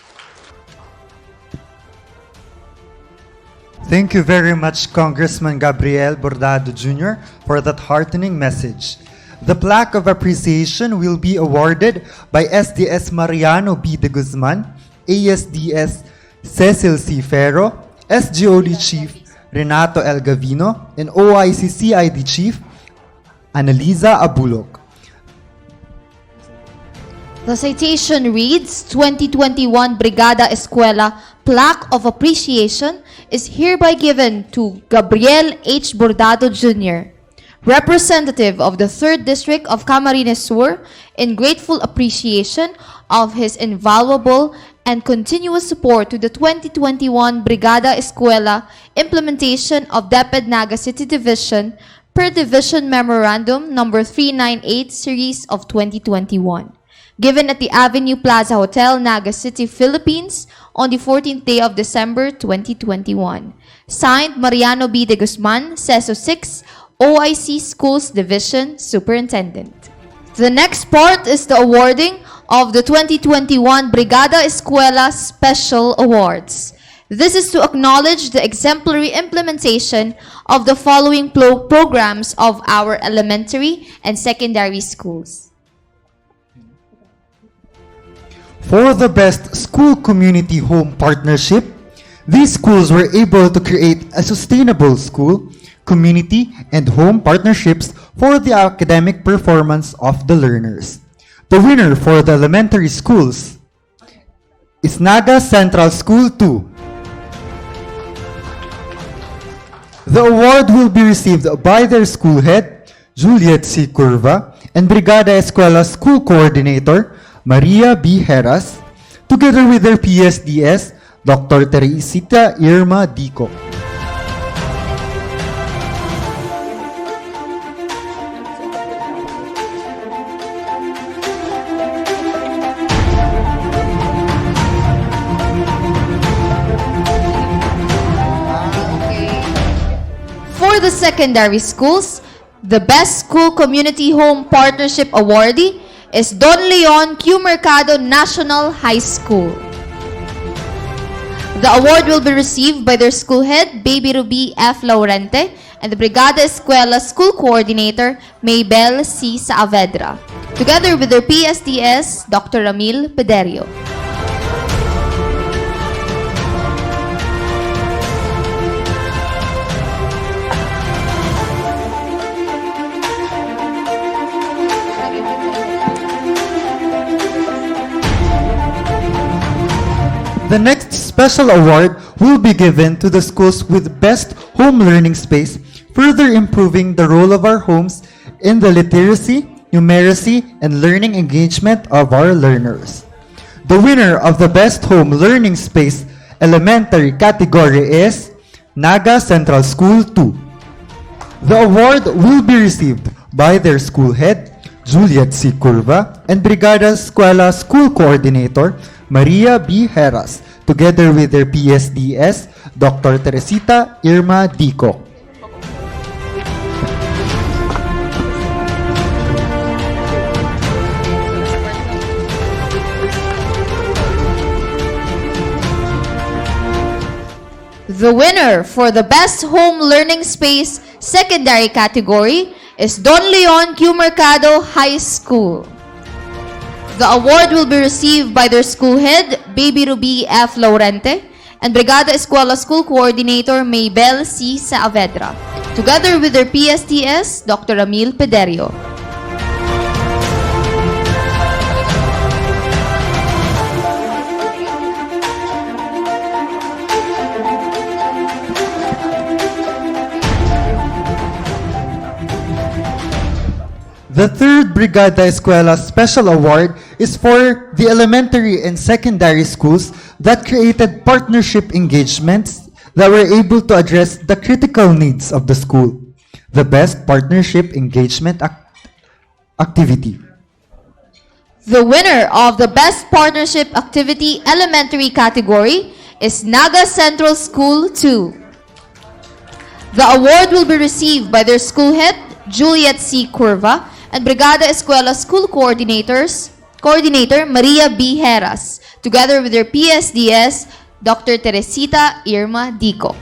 Thank you very much, Congressman Gabriel Bordado Jr., for that heartening message. The plaque of appreciation will be awarded by SDS Mariano B. de Guzman, ASDS Cecil C. Ferro, SGOD Chief Renato L. Gavino, and OIC CID Chief Annalisa Abulok.
The citation reads, 2021 Brigada Eskwela Plaque of Appreciation is hereby given to Gabriel H. Bordado Jr., representative of the 3rd District of Camarines Sur, in grateful appreciation of his invaluable and continuous support to the 2021 Brigada Eskwela implementation of DEPED Naga City Division per Division Memorandum Number 398 Series of 2021. Given at the Avenue Plaza Hotel, Naga City, Philippines, on the 14th day of December 2021. Signed, Mariano B. de Guzman, CESO 6, OIC Schools Division Superintendent. The next part is the awarding of the 2021 Brigada Eskwela Special Awards. This is to acknowledge the exemplary implementation of the following programs of our elementary and secondary schools.
For the best school community home partnership, these schools were able to create a sustainable school, community, and home partnerships for the academic performance of the learners. The winner for the elementary schools is Naga Central School 2. The award will be received by their school head, Juliet C. Curva, and Brigada Eskwela School Coordinator, Maria B. Heras, together with their PSDS, Dr. Teresita Irma Dico.
For the secondary schools, the Best School Community Home Partnership awardee is Don Leon Q. Mercado National High School. The award will be received by their school head, Baby Ruby F. Laurente, and the Brigada Eskwela School Coordinator, Maybel C. Saavedra, together with their PSDS, Dr. Ramil Pederio.
The next special award will be given to the schools with best home learning space, further improving the role of our homes in the literacy, numeracy, and learning engagement of our learners. The winner of the best home learning space elementary category is Naga Central School 2. The award will be received by their school head, Juliet C. Curva, and Brigada Eskwela School Coordinator, Maria B. Heras, together with their PSDS, Dr. Teresita Irma Dico.
The winner for the Best Home Learning Space secondary category is Don Leon Q. Mercado High School. The award will be received by their school head, Baby Ruby F. Laurente, and Brigada Eskwela School Coordinator, Maybel C. Saavedra, together with their PSTS, Dr. Ramil Pederio.
The third Brigada Eskwela Special Award is for the elementary and secondary schools that created partnership engagements that were able to address the critical needs of the school. The best partnership engagement activity.
The winner of the Best Partnership Activity Elementary category is Naga Central School 2. The award will be received by their school head, Juliet C. Curva, and Brigada Eskwela School Coordinator Maria B. Heras, together with their PSDS, Dr. Teresita Irma Dicok.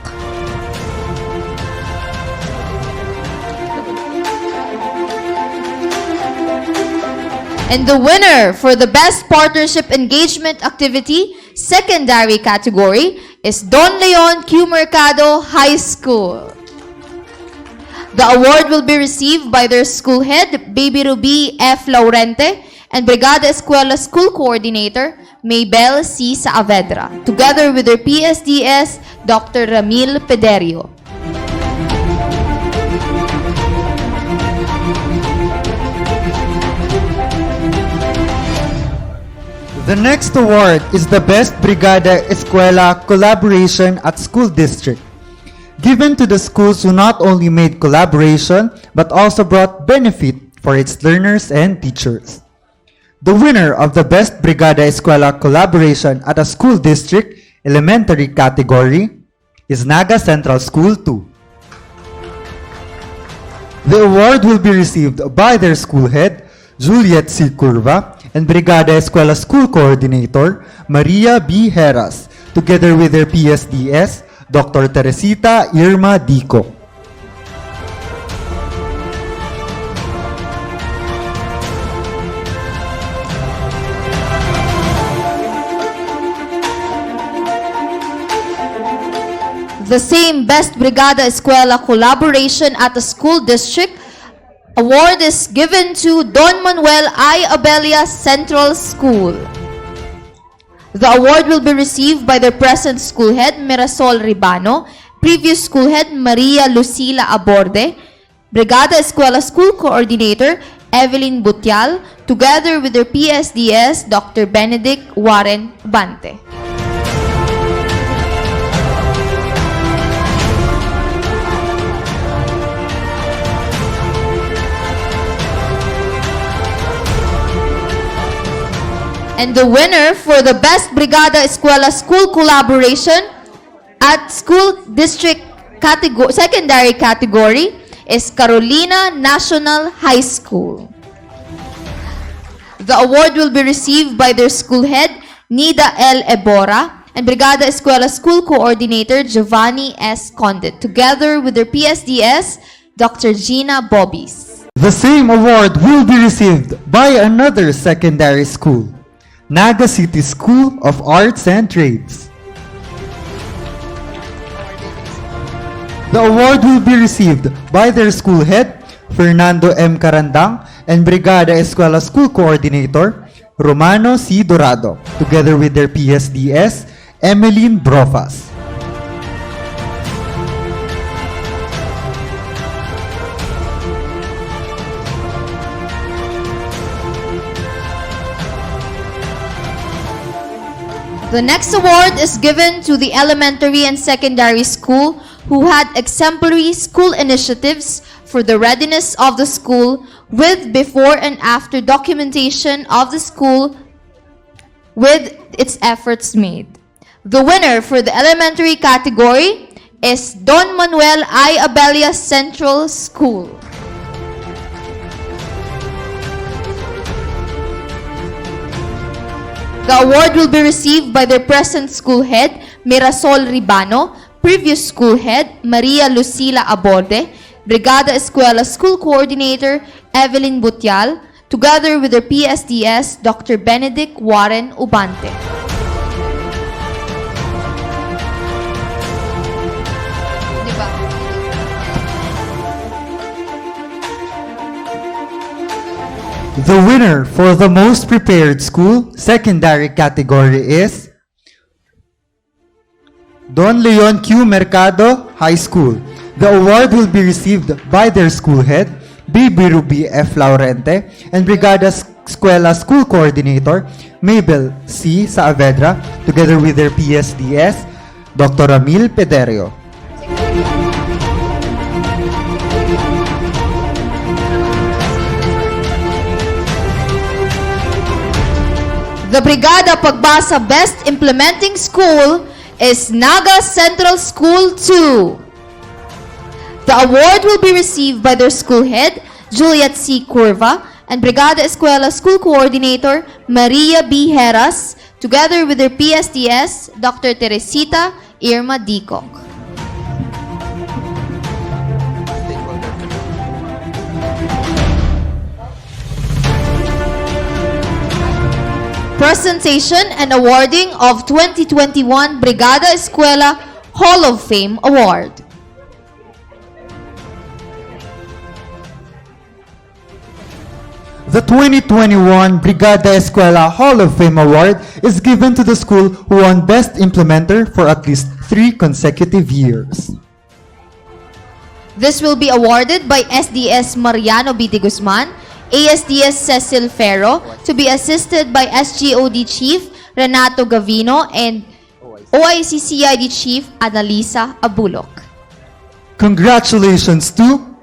And the winner for the Best Partnership Engagement Activity Secondary category is Don Leon Q. Mercado High School. The award will be received by their school head, Baby Ruby F. Laurente, and Brigada Eskwela School Coordinator, Maybel C. Saavedra, together with their PSDS, Dr. Ramil Pederio.
The next award is the Best Brigada Eskwela Collaboration at School District, given to the schools who not only made collaboration but also brought benefit for its learners and teachers. The winner of the Best Brigada Eskwela Collaboration at a School District Elementary category is Naga Central School 2. The award will be received by their school head, Juliet C. Curva, and Brigada Eskwela School Coordinator, Maria B. Heras, together with their PSDS, Dr. Teresita Irma Dico.
The same Best Brigada Eskwela Collaboration at a School District award is given to Don Manuel I. Abelia Central School. The award will be received by their present school head, Mirasol Ribano, previous school head, Maria Lucila Aborde, Brigada Eskwela School Coordinator, Evelyn Butial, together with their PSDS, Dr. Benedict Warren Bante. And the winner for the Best Brigada Eskwela School Collaboration at School District Secondary category is Carolina National High School. The award will be received by their school head, Nida L. Ebora, and Brigada Eskwela School Coordinator, Giovanni S. Condit, together with their PSDS, Dr. Gina Bobbies.
The same award will be received by another secondary school, Naga City School of Arts and Trades. The award will be received by their school head, Fernando M. Carandang, and Brigada Eskwela School Coordinator, Romano C. Dorado, together with their PSDS, Emeline Brofas.
The next award is given to the elementary and secondary school who had exemplary school initiatives for the readiness of the school with before and after documentation of the school with its efforts made. The winner for the elementary category is Don Manuel I. Abelia Central School. The award will be received by their present school head, Mirasol Ribano, previous school head, Maria Lucila Aborde, Brigada Eskwela School Coordinator, Evelyn Butial, together with their PSDS, Dr. Benedict Warren Ubante.
The winner for the most prepared school secondary category is Don Leon Q. Mercado High School. The award will be received by their school head, Baby Ruby F. Laurente, and Brigada Eskwela School Coordinator, Mabel C. Saavedra, together with their PSDS, Dr. Ramil Pederio.
The Brigada Pagbasa Best Implementing School is Naga Central School 2. The award will be received by their school head, Juliet C. Curva, and Brigada Eskwela School Coordinator, Maria B. Heras, together with their PSTS, Dr. Teresita Irma Dicok. Presentation and awarding of 2021 Brigada Eskwela Hall of Fame Award.
The 2021 Brigada Eskwela Hall of Fame Award is given to the school who won Best Implementer for at least 3 consecutive years.
This will be awarded by SDS Mariano B. de Guzman, ASDS Cecil Ferro, to be assisted by SGOD Chief Renato Gavino and OIC-CID Chief Annalisa Abulok.
Congratulations to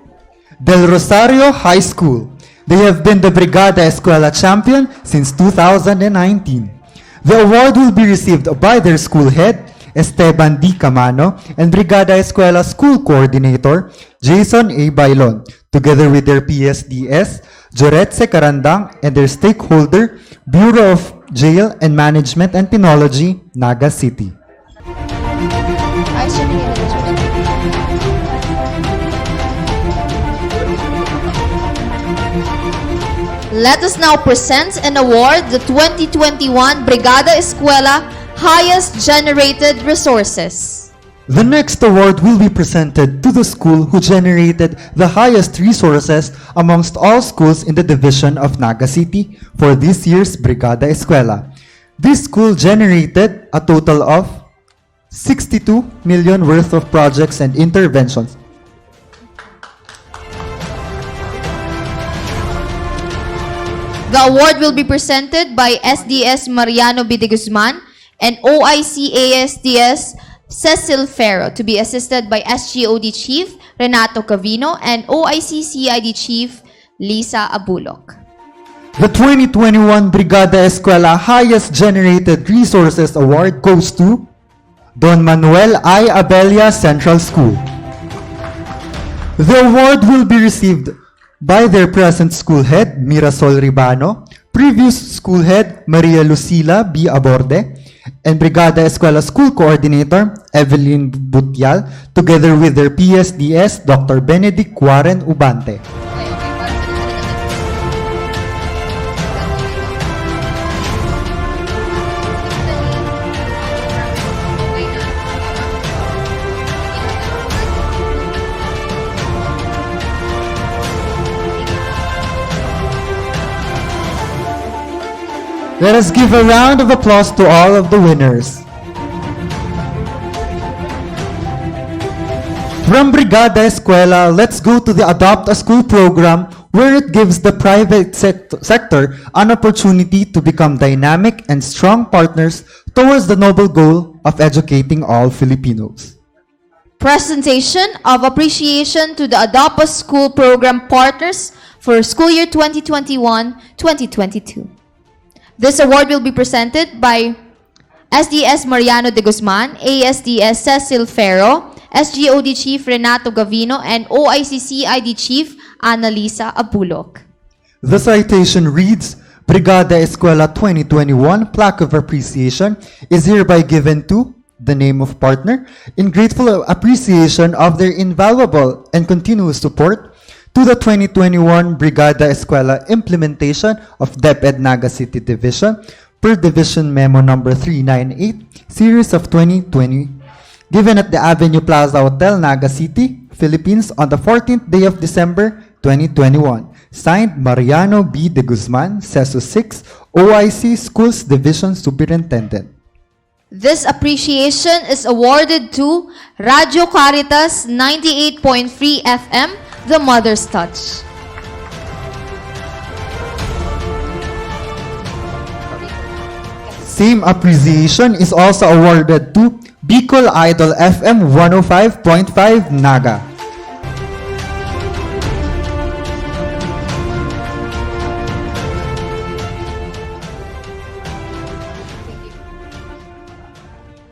Del Rosario High School. They have been the Brigada Eskwela champion since 2019. The award will be received by their school head, Esteban D. Camano, and Brigada Eskwela School Coordinator, Jason A. Bailon, together with their PSDS, Joretse Carandang, and their stakeholder, Bureau of Jail and Management and Penology, Naga City.
Let us now present and award the 2021 Brigada Eskwela Highest Generated Resources.
The next award will be presented to the school who generated the highest resources amongst all schools in the division of Naga City for this year's Brigada Eskwela. This school generated a total of 62 million worth of projects and interventions.
The award will be presented by SDS Mariano B. de Guzman and OIC-ASDS Cecil Ferro, to be assisted by SGOD Chief Renato Cavino and OIC-CID Chief Lisa Abulok.
The 2021 Brigada Eskwela Highest Generated Resources Award goes to Don Manuel I. Abella Central School. The award will be received by their present school head, Mirasol Ribano, previous school head, Maria Lucila B. Aborde, and Brigada Eskwela School Coordinator, Evelyn Butial, together with their PSDS, Dr. Benedict Warren Ubante. Let us give a round of applause to all of the winners. From Brigada Eskwela, let's go to the Adopt a School program, where it gives the private sector an opportunity to become dynamic and strong partners towards the noble goal of educating all Filipinos.
Presentation of appreciation to the Adopt a School program partners for school year 2021-2022. This award will be presented by SDS Mariano de Guzman, ASDS Cecil Ferro, SGOD Chief Renato Gavino, and OIC-CID Chief Annalisa Abulok.
The citation reads, Brigada Eskwela 2021 Plaque of Appreciation is hereby given to the name of partner in grateful appreciation of their invaluable and continuous support to the 2021 Brigada Eskwela implementation of DEPED Naga City Division per Division Memo number 398, Series of 2020, given at the Avenue Plaza Hotel, Naga City, Philippines on the 14th day of December 2021. Signed, Mariano B. de Guzman, CESO 6, OIC Schools Division Superintendent.
This appreciation is awarded to Radio Caritas 98.3 FM, The Mother's Touch.
Same appreciation is also awarded to Bicol Idol FM 105.5 Naga.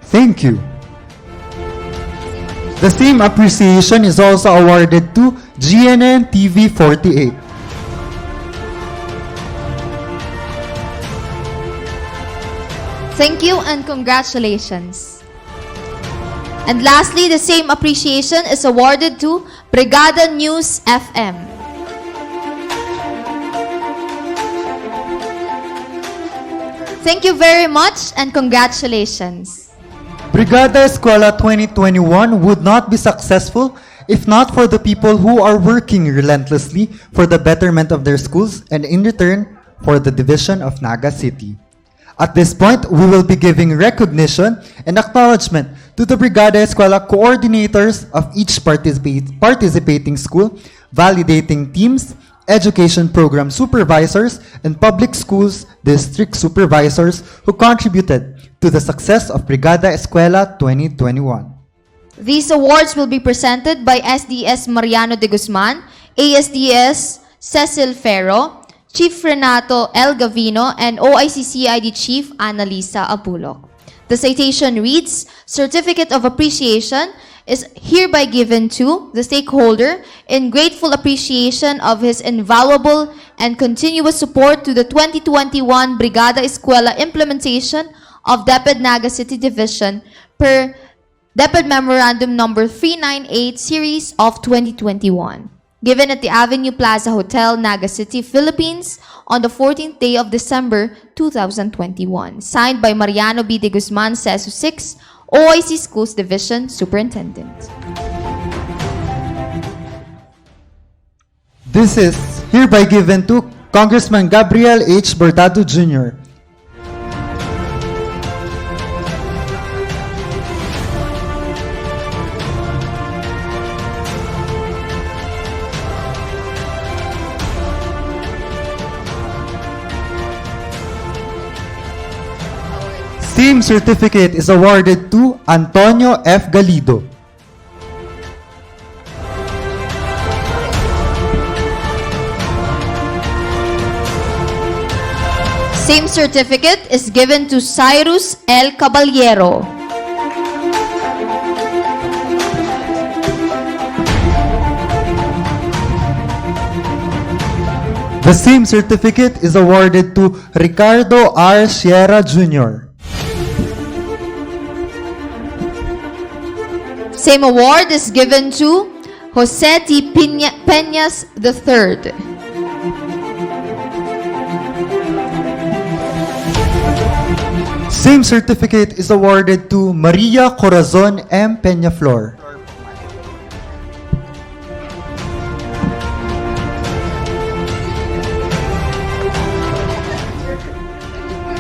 Thank you. The same appreciation is also awarded to GNN TV 48.
Thank you and congratulations. And lastly, the same appreciation is awarded to Brigada News FM. Thank you very much and congratulations.
Brigada Eskwela 2021 would not be successful if not for the people who are working relentlessly for the betterment of their schools and in return for the division of Naga City. At this point, we will be giving recognition and acknowledgement to the Brigada Eskwela coordinators of each participating school, validating teams, education program supervisors, and public schools district supervisors who contributed to the success of Brigada Eskwela 2021.
These awards will be presented by SDS Mariano de Guzman, ASDS Cecil Ferro, Chief Renato L. Gavino, and OICCID Chief Annalisa Apulok. The citation reads, Certificate of Appreciation is hereby given to the stakeholder in grateful appreciation of his invaluable and continuous support to the 2021 Brigada Eskwela implementation of DEPED Naga City Division per DEPED Memorandum Number 398 Series of 2021. Given at the Avenue Plaza Hotel, Naga City, Philippines, on the 14th day of December 2021. Signed by Mariano B. de Guzman, CESU 6, OIC Schools Division Superintendent.
This is hereby given to Congressman Gabriel H. Bordado Jr. Same certificate is awarded to Antonio F. Galido.
Same certificate is given to Cyrus L. Caballero.
The same certificate is awarded to Ricardo R. Sierra Jr.
Same award is given to Jose T. Peñas III.
Same certificate is awarded to Maria Corazon M. Peñaflor.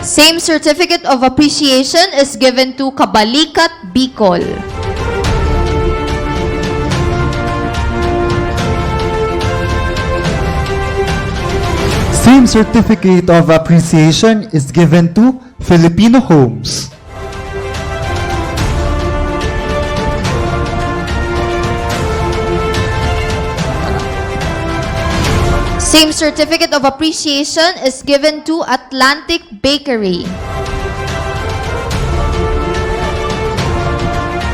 Same certificate of appreciation is given to Kabalikat Bicol.
Same certificate of appreciation is given to Filipino Homes.
Same certificate of appreciation is given to Atlantic Bakery.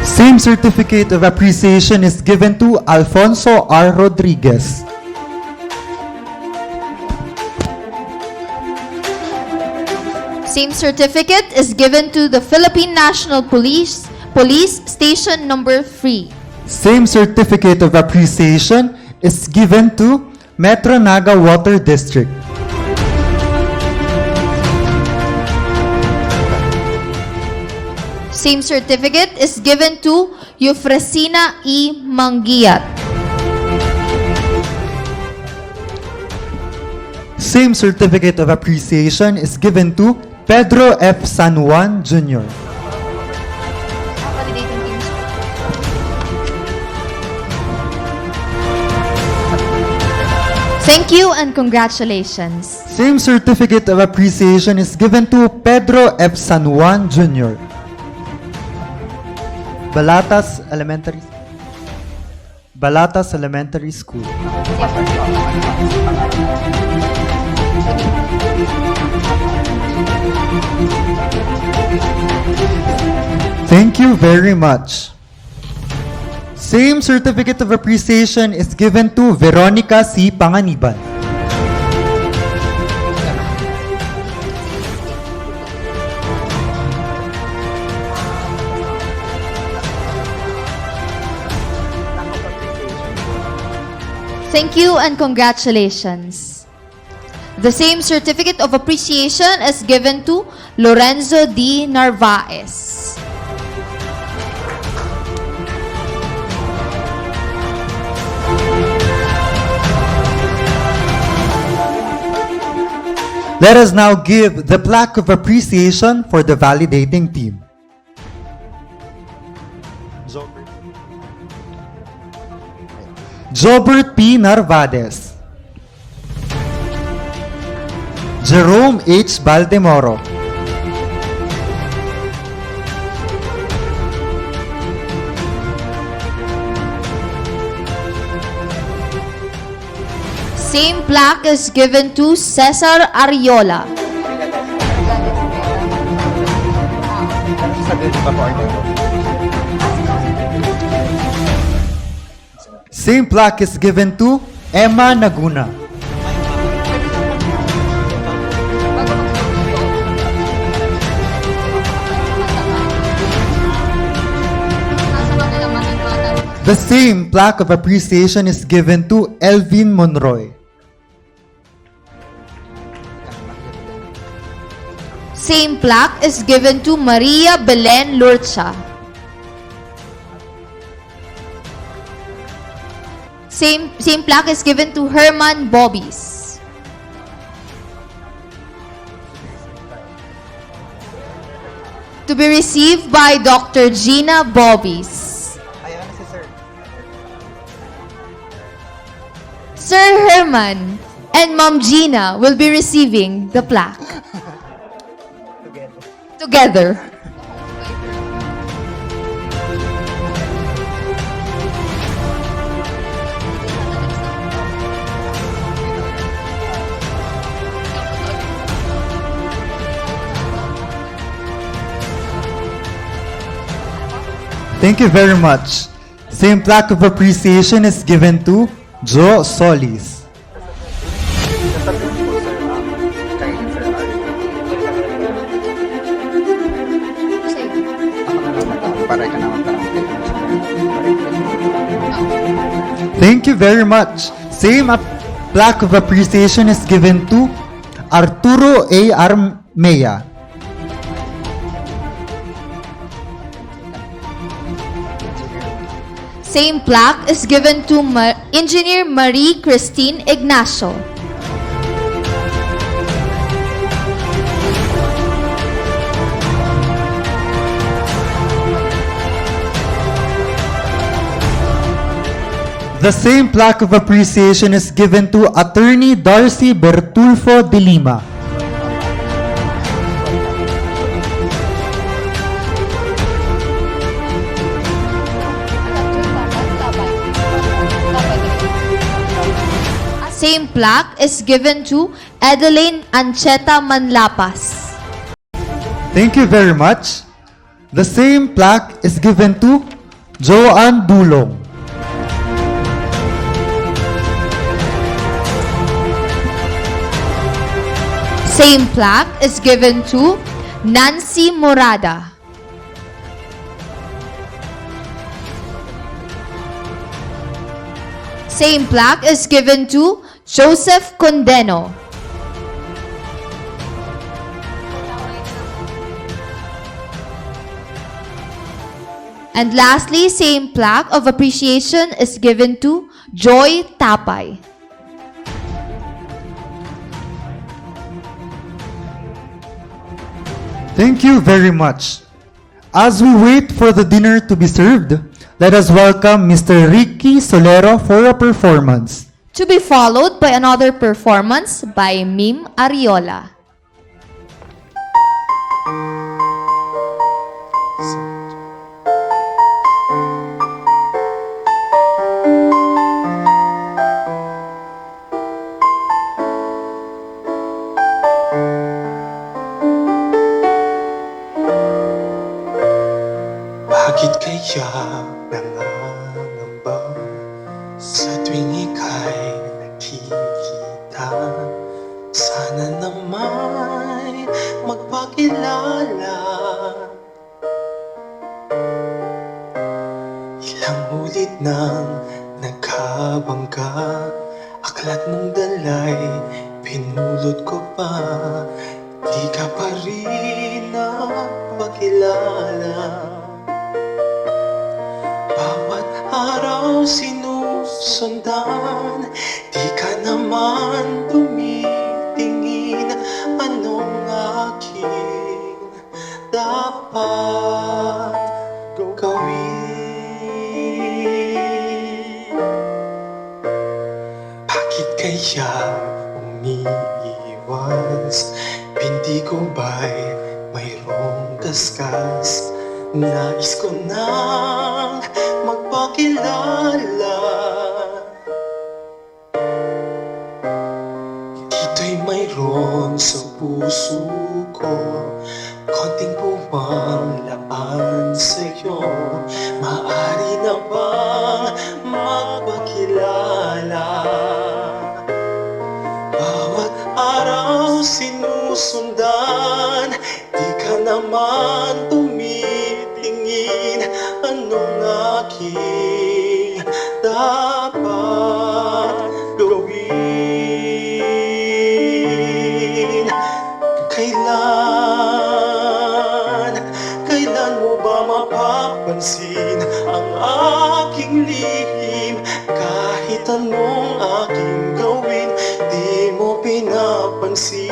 Same certificate of appreciation is given to Alfonso R. Rodriguez.
Same certificate is given to the Philippine National Police Station Number 3.
Same certificate of appreciation is given to Metro Naga Water District.
Same certificate is given to Eufresina E. Mangiat.
Same certificate of appreciation is given to Pedro F. San Juan Jr.
Thank you and congratulations.
Same certificate of appreciation is given to Pedro F. San Juan Jr. Balatas Elementary School. Thank you very much. Same certificate of appreciation is given to Veronica C. Panganiban.
Thank you and congratulations. The same certificate of appreciation is given to Lorenzo D. Narvaez.
Let us now give the plaque of appreciation for the validating team. Jobert P. Narvades. Jerome H. Baldemoro.
Same plaque is given to Cesar Ariola.
Same plaque is given to Emma Naguna. The same plaque of appreciation is given to Elvin Monroy.
Same plaque is given to Maria Belen Lurcha. Same plaque is given to Herman Bobbies. To be received by Dr. Gina Bobbies. Sir Herman and Ma'am Gina will be receiving the plaque. Together.
Thank you very much. Same plaque of appreciation is given to Joe Solis. Thank you very much. Same plaque of appreciation is given to Arturo A. Armea.
Same plaque is given to Engineer Marie Christine Ignacio.
The same plaque of appreciation is given to Attorney Darcy Bertulfo de Lima.
Same plaque is given to Adeline Ancheta Manlapas.
Thank you very much. The same plaque is given to Joanne Dulong.
Same plaque is given to Nancy Morada. Same plaque is given to Joseph Condeno. And lastly, same plaque of appreciation is given to Joy Tapay.
Thank you very much. As we wait for the dinner to be served, let us welcome Mr. Ricky Solero for a performance.
To be followed by another performance by Mim Ariola.
nangangamba sa tuwing ika'y nakikita. Sana naman magpakilala. Ilang ulit nang nagkabangga, aklat mong dalay pinulot ko pa. Di ka pa rin napakilala. Bawat araw sinusundan, di ka naman tumitingin. Anong aking dapat gawin? Bakit kaya umiiwas? Binti ko ba'y mayroong kaskas? Nais ko nang magpakilala. Dito'y mayroon sa puso ko, konting puwang laban sa'yo. Maaari na bang magpakilala? Bawat araw sinusundan, di ka naman tumitingin. Anong aking dapat gawin? Kailan mo ba mapapansin ang aking lihim? Kahit anong aking gawin, di mo pinapansin.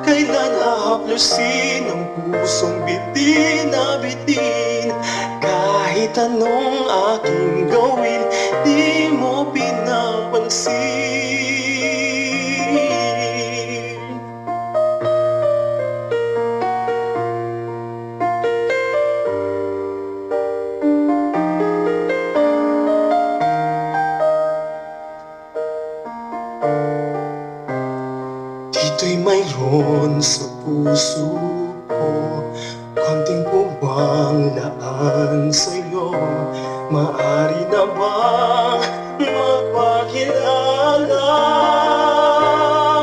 Kailan hahaplusin ang pusong bitin na bitin? Kahit anong aking gawin, di mo pinapansin. Dito'y mayroon sa puso ko, konting puwang laan sa'yo. Maaari na bang magpakilala?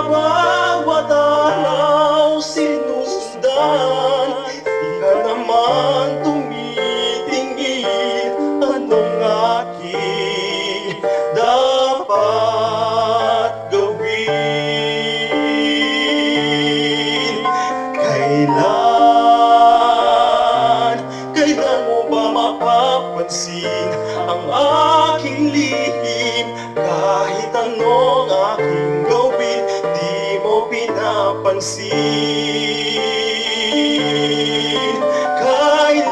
Bawat araw sinusundan, di ka naman tumitingin. Anong aking dapat gawin? Kailan mo ba mapapansin ang aking lihim? Kahit anong aking gawin, di mo pinapansin. Kailan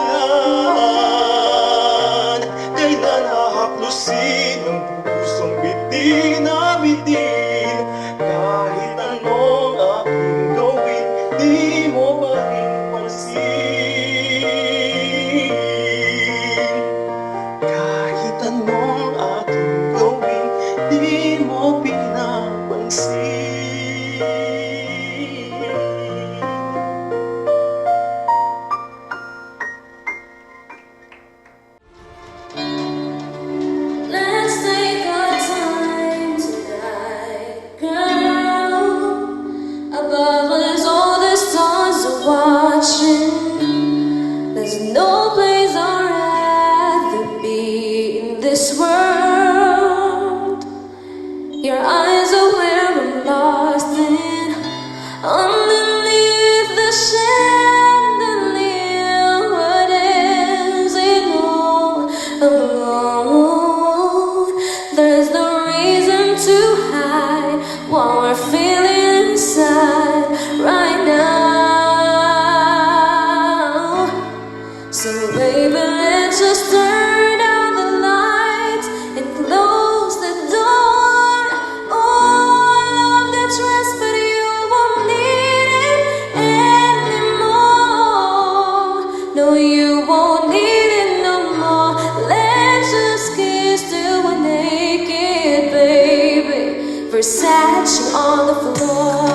hahaplusin ang pusong bitin na bitin? Kahit anong aking gawin, di mo pa rin pansin. Kahit anong aking gawin, di mo pinapansin.
Let's take our time tonight, girl. Above us, all the stars are watching. There's no place I'd rather be in this world. Your eyes are where I'm lost in. Underneath the chandelier, what is it all alone? There's no reason to hide what we're feeling inside right now. So baby, let's just turn down the lights and close the door. Oh, I love the dress, but you won't need it anymore. No, you won't need it no more. Let's just kiss till we're naked, baby. Versace on the floor.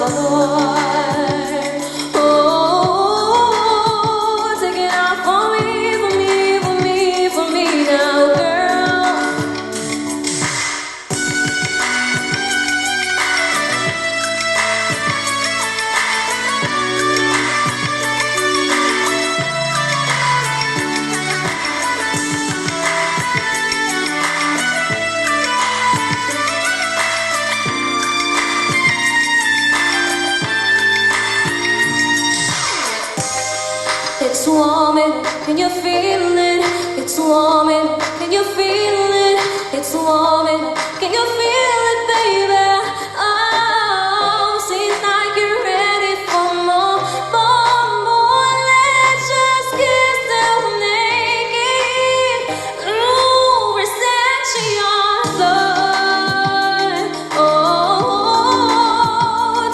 heart. Oh, take it out for me, for me, for me, for me now, girl. It's warming, can you feel it? It's warming, can you feel it? It's warming, can you feel it, baby? Oh, seems like you're ready for more, more, more. Let's just kiss till naked. Ooh, we're setting our blood. Oh,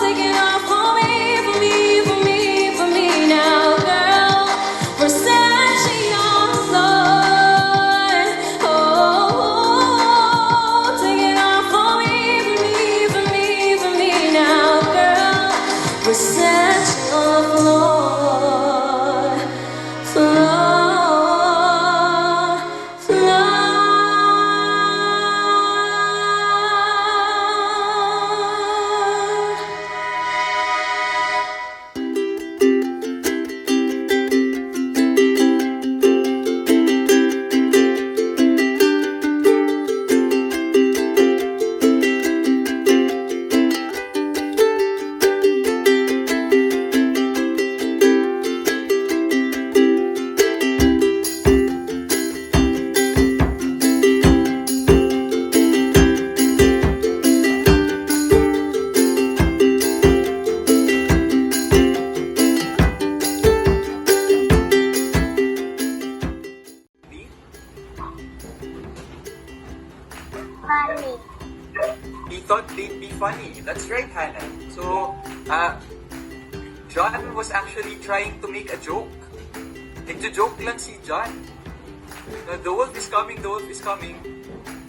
take it off for me, for me, for me, for me now, girl. We're setting our blood. Oh, take it off for me, for me, for me, for me now, girl. We're setting our floor, floor, floor.
Funny.
He thought they'd be funny. That's right, Hannah. So, John was actually trying to make a joke. Nagjo-joke lang si John. The wolf is coming, the wolf is coming.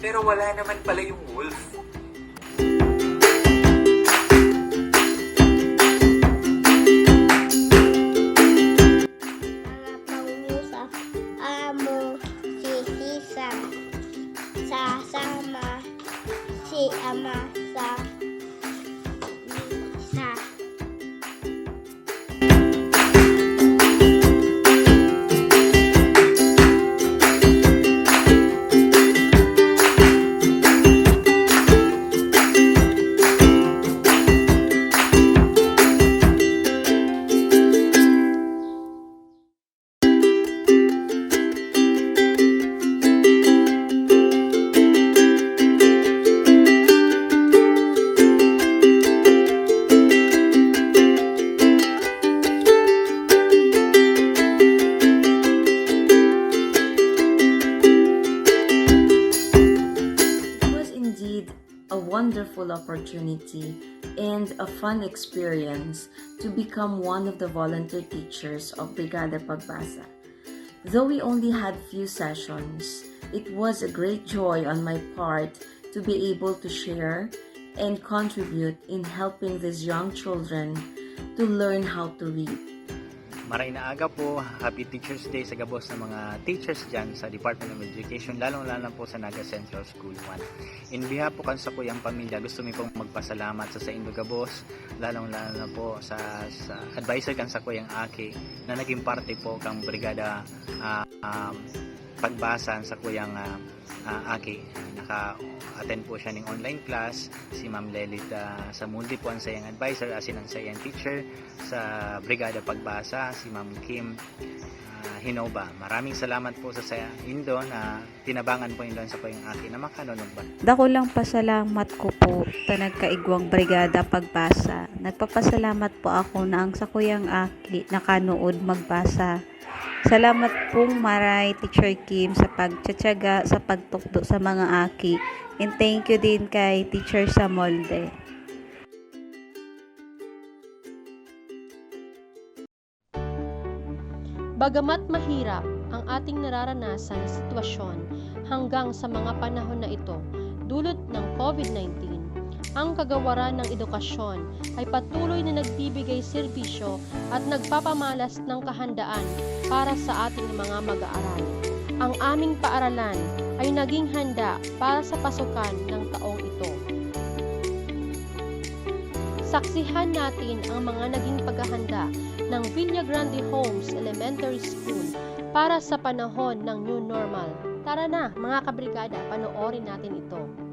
Pero wala naman pala yung wolf.
Mga pangusap, amo, si Sisa, sasama, si Ama sa Lisa.
It was indeed a wonderful opportunity and a fun experience to become one of the volunteer teachers of Brigada Pagbasa. Though we only had few sessions, it was a great joy on my part to be able to share and contribute in helping these young children to learn how to read.
Maray na aga po, Happy Teachers Day sa gabos ng mga teachers dyan sa Department of Education, lalong-lalo po sa Naga Central School 1. In behalf po kan sa kuyang pamilya, gusto mi pong magpasalamat sa Indo Gabos, lalong-lalo po sa advisor kan sa kuyang Aki na naging parte po kang Brigada Pagbasan sa kuyang Aki. Naka-attend po siya ng online class, si Ma'am Lelit sa Multi po ang sayang advisor, asin ang sayang teacher sa Brigada Pagbasa, si Ma'am Kim Hinoba. Maraming salamat po sa Indo na tinabangan po Indo sa kuyang Aki na makanunog ba.
Dako lang pasalamat ko po ta nagkaigwang Brigada Pagbasa. Nagpapasalamat po ako na ang sa kuyang Aki nakanood magbasa. Salamat pong maray Teacher Kim sa pagtsatsaga sa pagtukdo sa mga Aki. And thank you din kay Teacher Samolde.
Bagamat mahirap ang ating nararanasan na sitwasyon hanggang sa mga panahon na ito dulot ng COVID-19, ang kagawaran ng edukasyon ay patuloy na nagbibigay serbisyo at nagpapamalas ng kahandaan para sa ating mga mag-aaral. Ang aming paaralan ay naging handa para sa pasukan ng taong ito. Saksihan natin ang mga naging paghahanda ng Villa Grande Homes Elementary School para sa panahon ng New Normal. Tara na mga kabrigada, panoorin natin ito.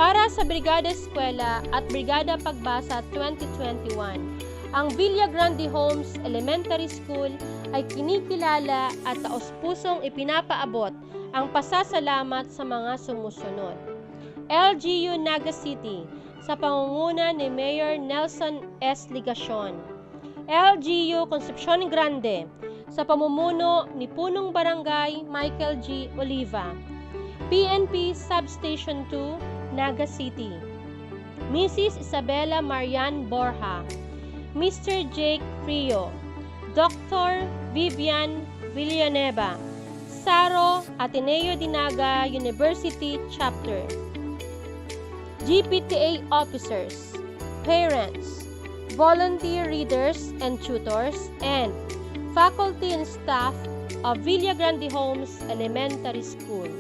Para sa Brigada Eskwela at Brigada Pagbasa 2021, ang Villa Grande Homes Elementary School ay kinikilala at taos-pusong ipinapaabot ang pasasalamat sa mga sumusunod. LGU Naga City sa pangunguna ni Mayor Nelson S. Ligacion. LGU Concepcion Grande sa pamumuno ni Punong Barangay Michael G. Oliva. PNP Substation 2, Naga City. Mrs. Isabella Marian Borja. Mr. Jake Frio. Dr. Vivian Villanueva. Saro Ateneo de Naga University Chapter. GPTA officers, parents, volunteer readers and tutors, and faculty and staff of Villa Grande Homes Elementary School.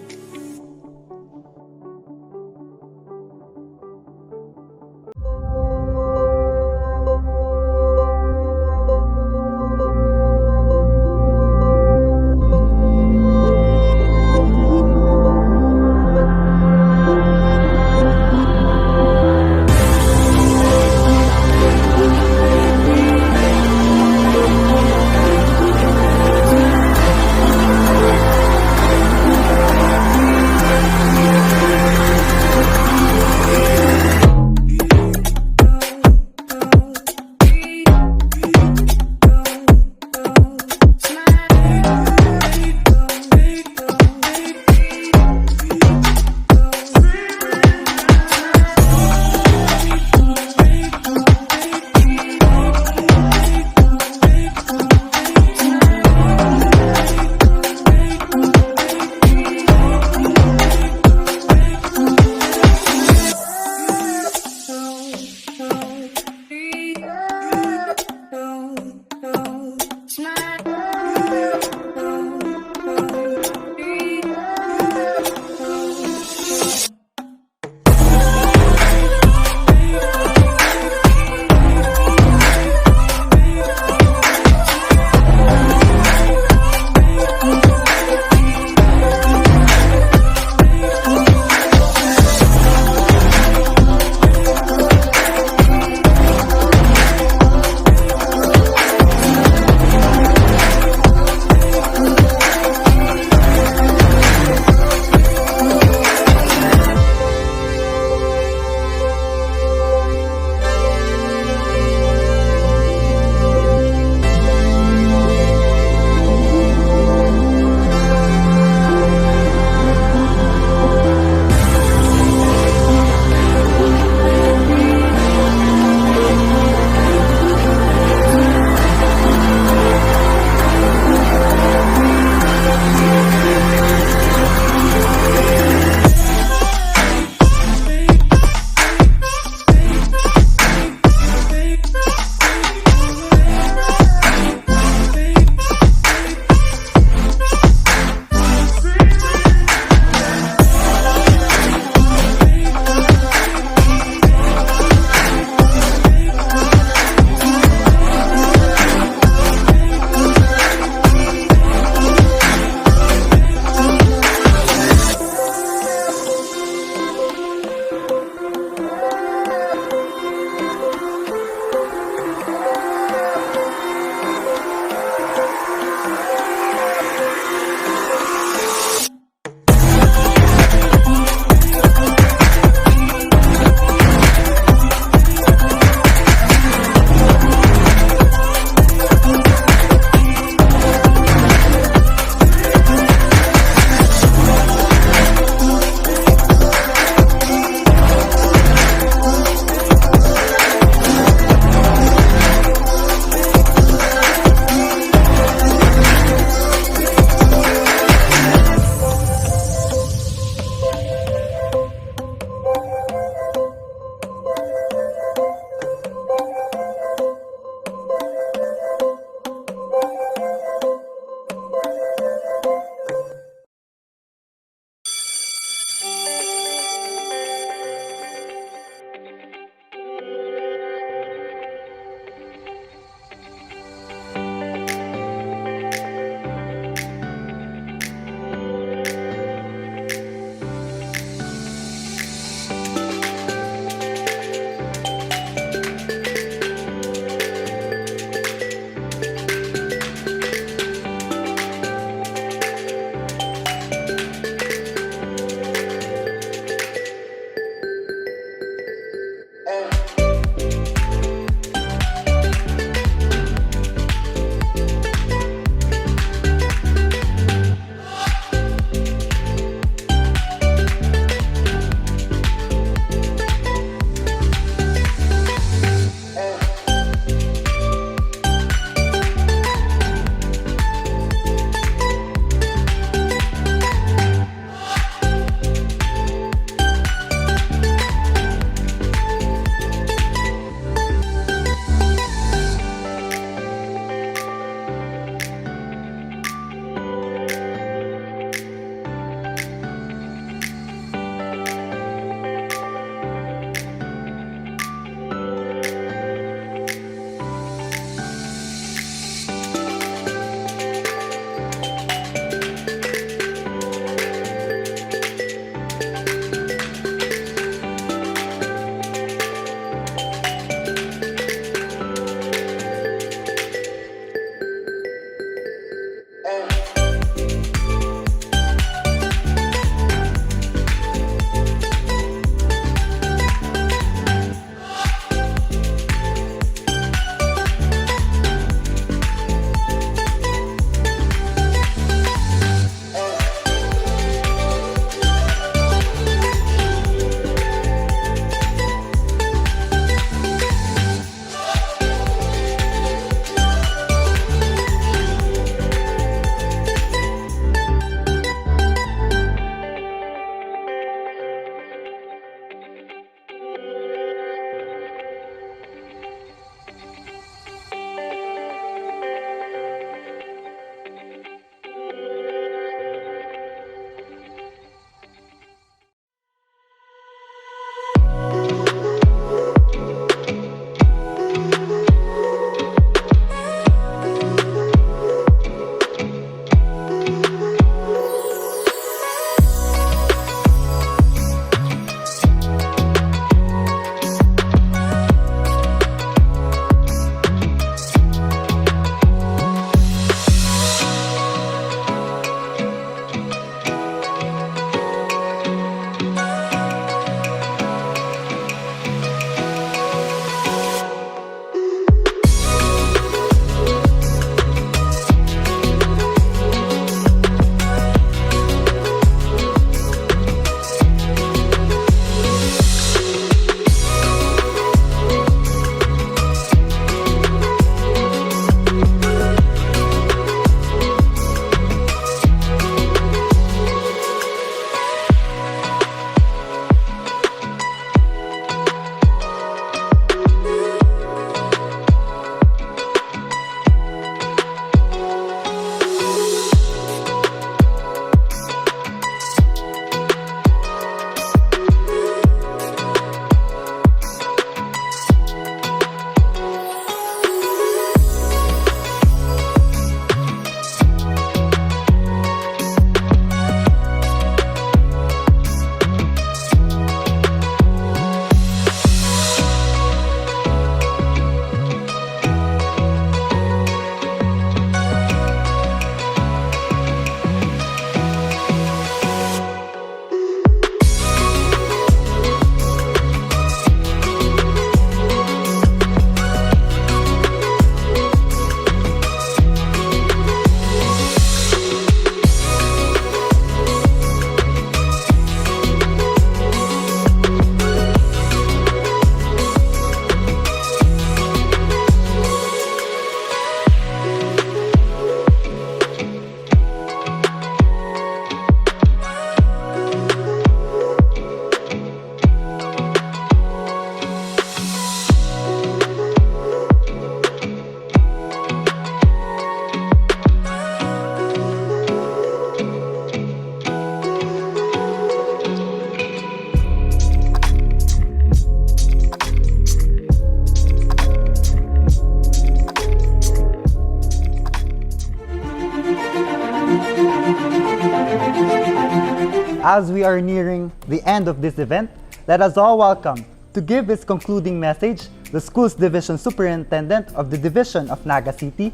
As we are nearing the end of this event, let us all welcome, to give his concluding message, the school's Division Superintendent of the Division of Naga City,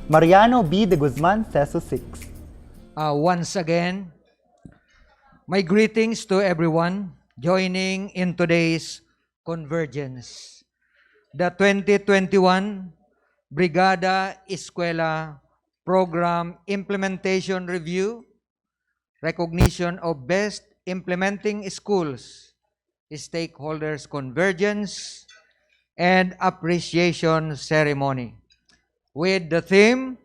Mariano B. de Guzman, CESO 6.
Once again, my greetings to everyone joining in today's Convergence. The 2021 Brigada Eskwela Program Implementation Review, Recognition of Best Implementing Schools, Stakeholders Convergence, and Appreciation Ceremony, with the theme,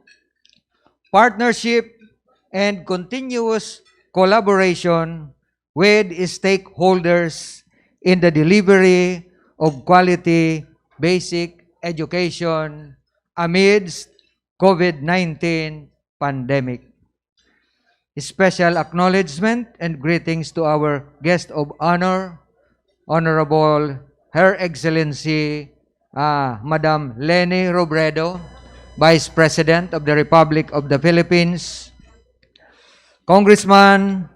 Partnership and Continuous Collaboration with Stakeholders in the Delivery of Quality Basic Education amidst COVID-19 pandemic. Special acknowledgement and greetings to our guest of honor, Honorable Her Excellency Madam Leni Robredo, Vice President of the Republic of the Philippines, Congressman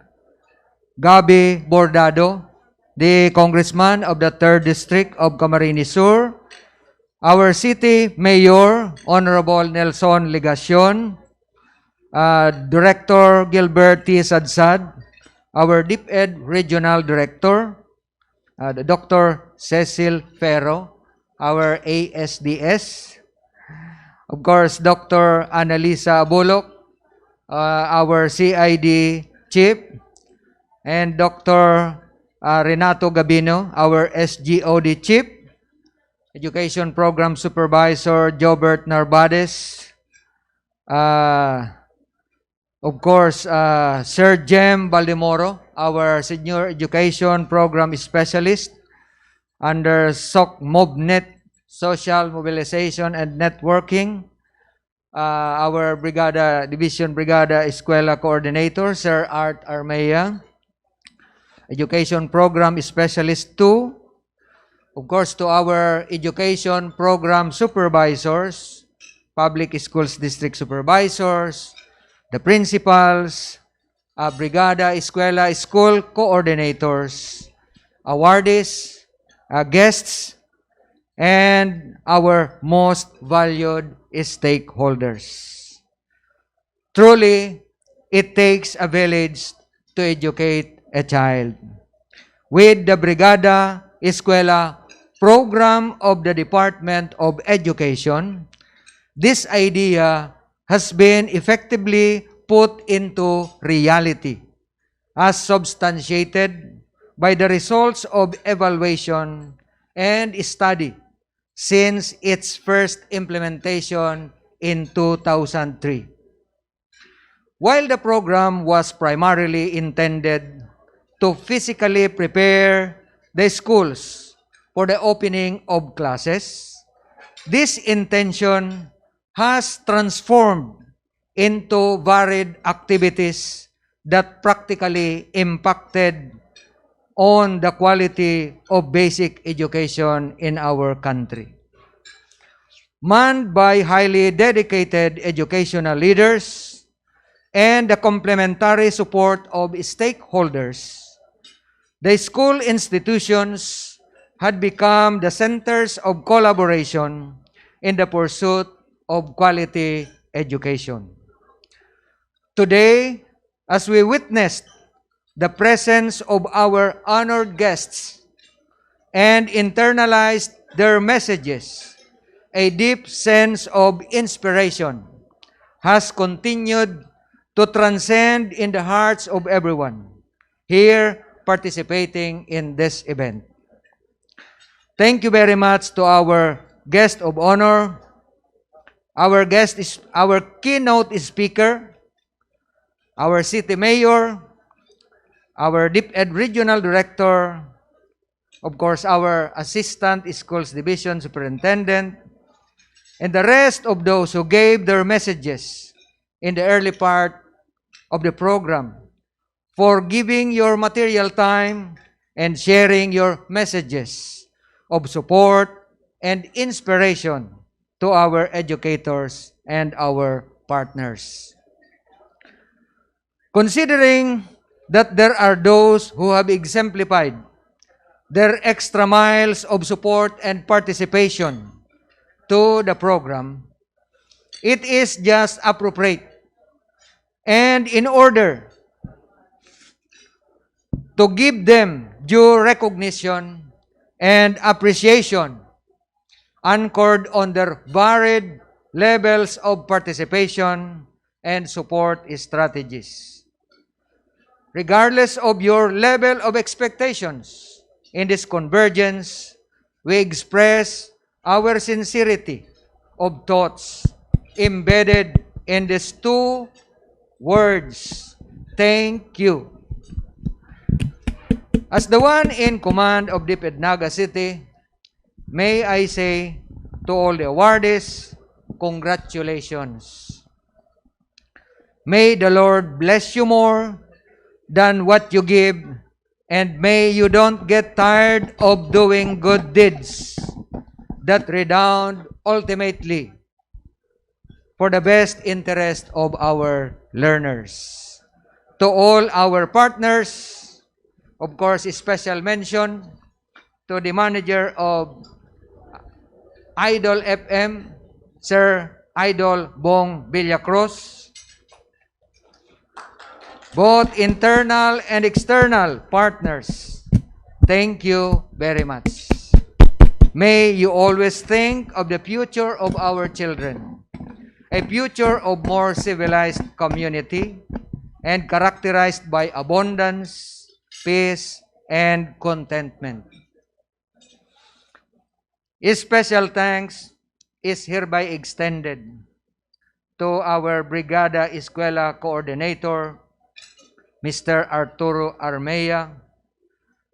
Gabi Bordado, the Congressman of the 3rd District of Camarines Sur, our City Mayor, Honorable Nelson Legacion, Director Gilbert T. Sadsad, our DEPED Regional Director, Dr. Cecil Ferro, our ASDS, of course, Dr. Annalisa Bullock, our CID Chief, and Dr. Renato Gabino, our SGOD Chief, Education Program Supervisor Jobert Narvades, of course, Sir Jem Baldemoro, our Senior Education Program Specialist under SOC MOVNET, Social Mobilization and Networking, our Division Brigada Eskwela Coordinator, Sir Art Armea, Education Program Specialist 2, of course, to our Education Program Supervisors, Public Schools District Supervisors, the principals, Brigada Eskwela School Coordinators, awardees, guests, and our most valued stakeholders. Truly, it takes a village to educate a child. With the Brigada Eskwela program of the Department of Education, this idea has been effectively put into reality, as substantiated by the results of evaluation and study since its first implementation in 2003. While the program was primarily intended to physically prepare the schools for the opening of classes, this intention has transformed into varied activities that practically impacted on the quality of basic education in our country. Manned by highly dedicated educational leaders and the complementary support of stakeholders, the school institutions had become the centers of collaboration in the pursuit of quality education. Today, as we witnessed the presence of our honored guests and internalized their messages, a deep sense of inspiration has continued to transcend in the hearts of everyone here participating in this event. Thank you very much to our guest of honor. Our guest is our keynote speaker, our City Mayor, our DepEd Regional Director, of course, our Assistant Schools Division Superintendent, and the rest of those who gave their messages in the early part of the program, for giving your material time and sharing your messages of support and inspiration to our educators and our partners. Considering that there are those who have exemplified their extra miles of support and participation to the program, it is just appropriate. And in order to give them due recognition and appreciation anchored on their varied levels of participation and support strategies. Regardless of your level of expectations, in this convergence, we express our sincerity of thoughts embedded in these two words, thank you. As the one in command of DEPED Naga City, may I say to all the awardees, congratulations. May the Lord bless you more than what you give, and may you don't get tired of doing good deeds that redound ultimately for the best interest of our learners. To all our partners, of course, special mention to the manager of Idol FM, Sir Idol Bong Villacruz, both internal and external partners, thank you very much. May you always think of the future of our children, a future of more civilized community and characterized by abundance, peace, and contentment. A special thanks is hereby extended to our Brigada Eskwela Coordinator, Mr. Arturo Armea,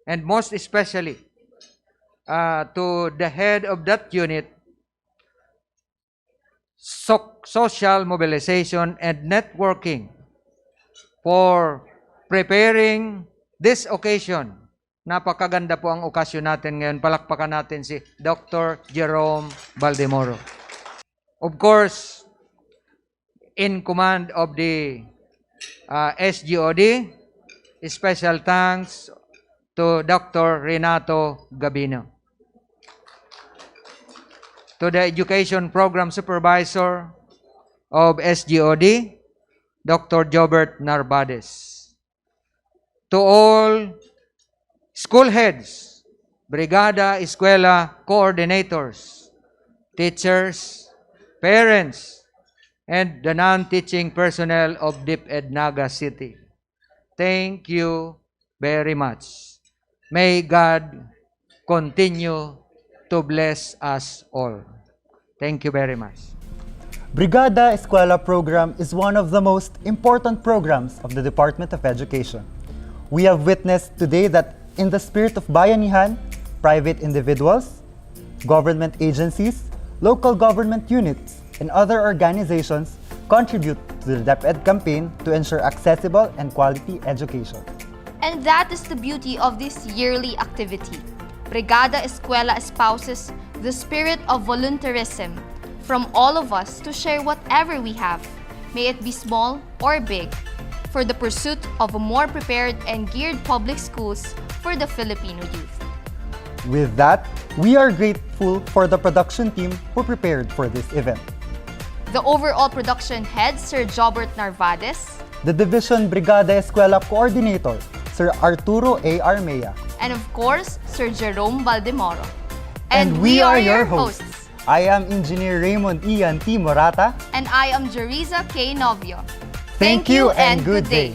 and most especially to the head of that unit, social mobilization and networking for preparing this occasion. Napakaganda po ang okasyon natin ngayon. Palakpakan natin si Dr. Jerome Valdemoro. Of course, in command of the SGOD, special thanks to Dr. Renato Gabino. To the Education Program Supervisor of SGOD, Dr. Jobert Narvades. To all school heads, Brigada Eskwela coordinators, teachers, parents, and the non-teaching personnel of DEPED Naga City. Thank you very much. May God continue to bless us all. Thank you very much.
Brigada Eskwela program is one of the most important programs of the Department of Education. We have witnessed today that in the spirit of bayanihan, private individuals, government agencies, local government units, and other organizations contribute to the DepEd campaign to ensure accessible and quality education.
And that is the beauty of this yearly activity. Brigada Eskwela espouses the spirit of volunteerism from all of us to share whatever we have, may it be small or big, for the pursuit of a more prepared and geared public schools for the Filipino youth.
With that, we are grateful for the production team who prepared for this event.
The overall production head, Sir Jobert Narvades.
The Division Brigada Eskwela Coordinator, Sir Arturo A. Armea.
And of course, Sir Jerome Valdemoro.
And we are your hosts. I am Engineer Raymond Ian T. Morata.
And I am Jeriza K. Novio.
Thank you and good day.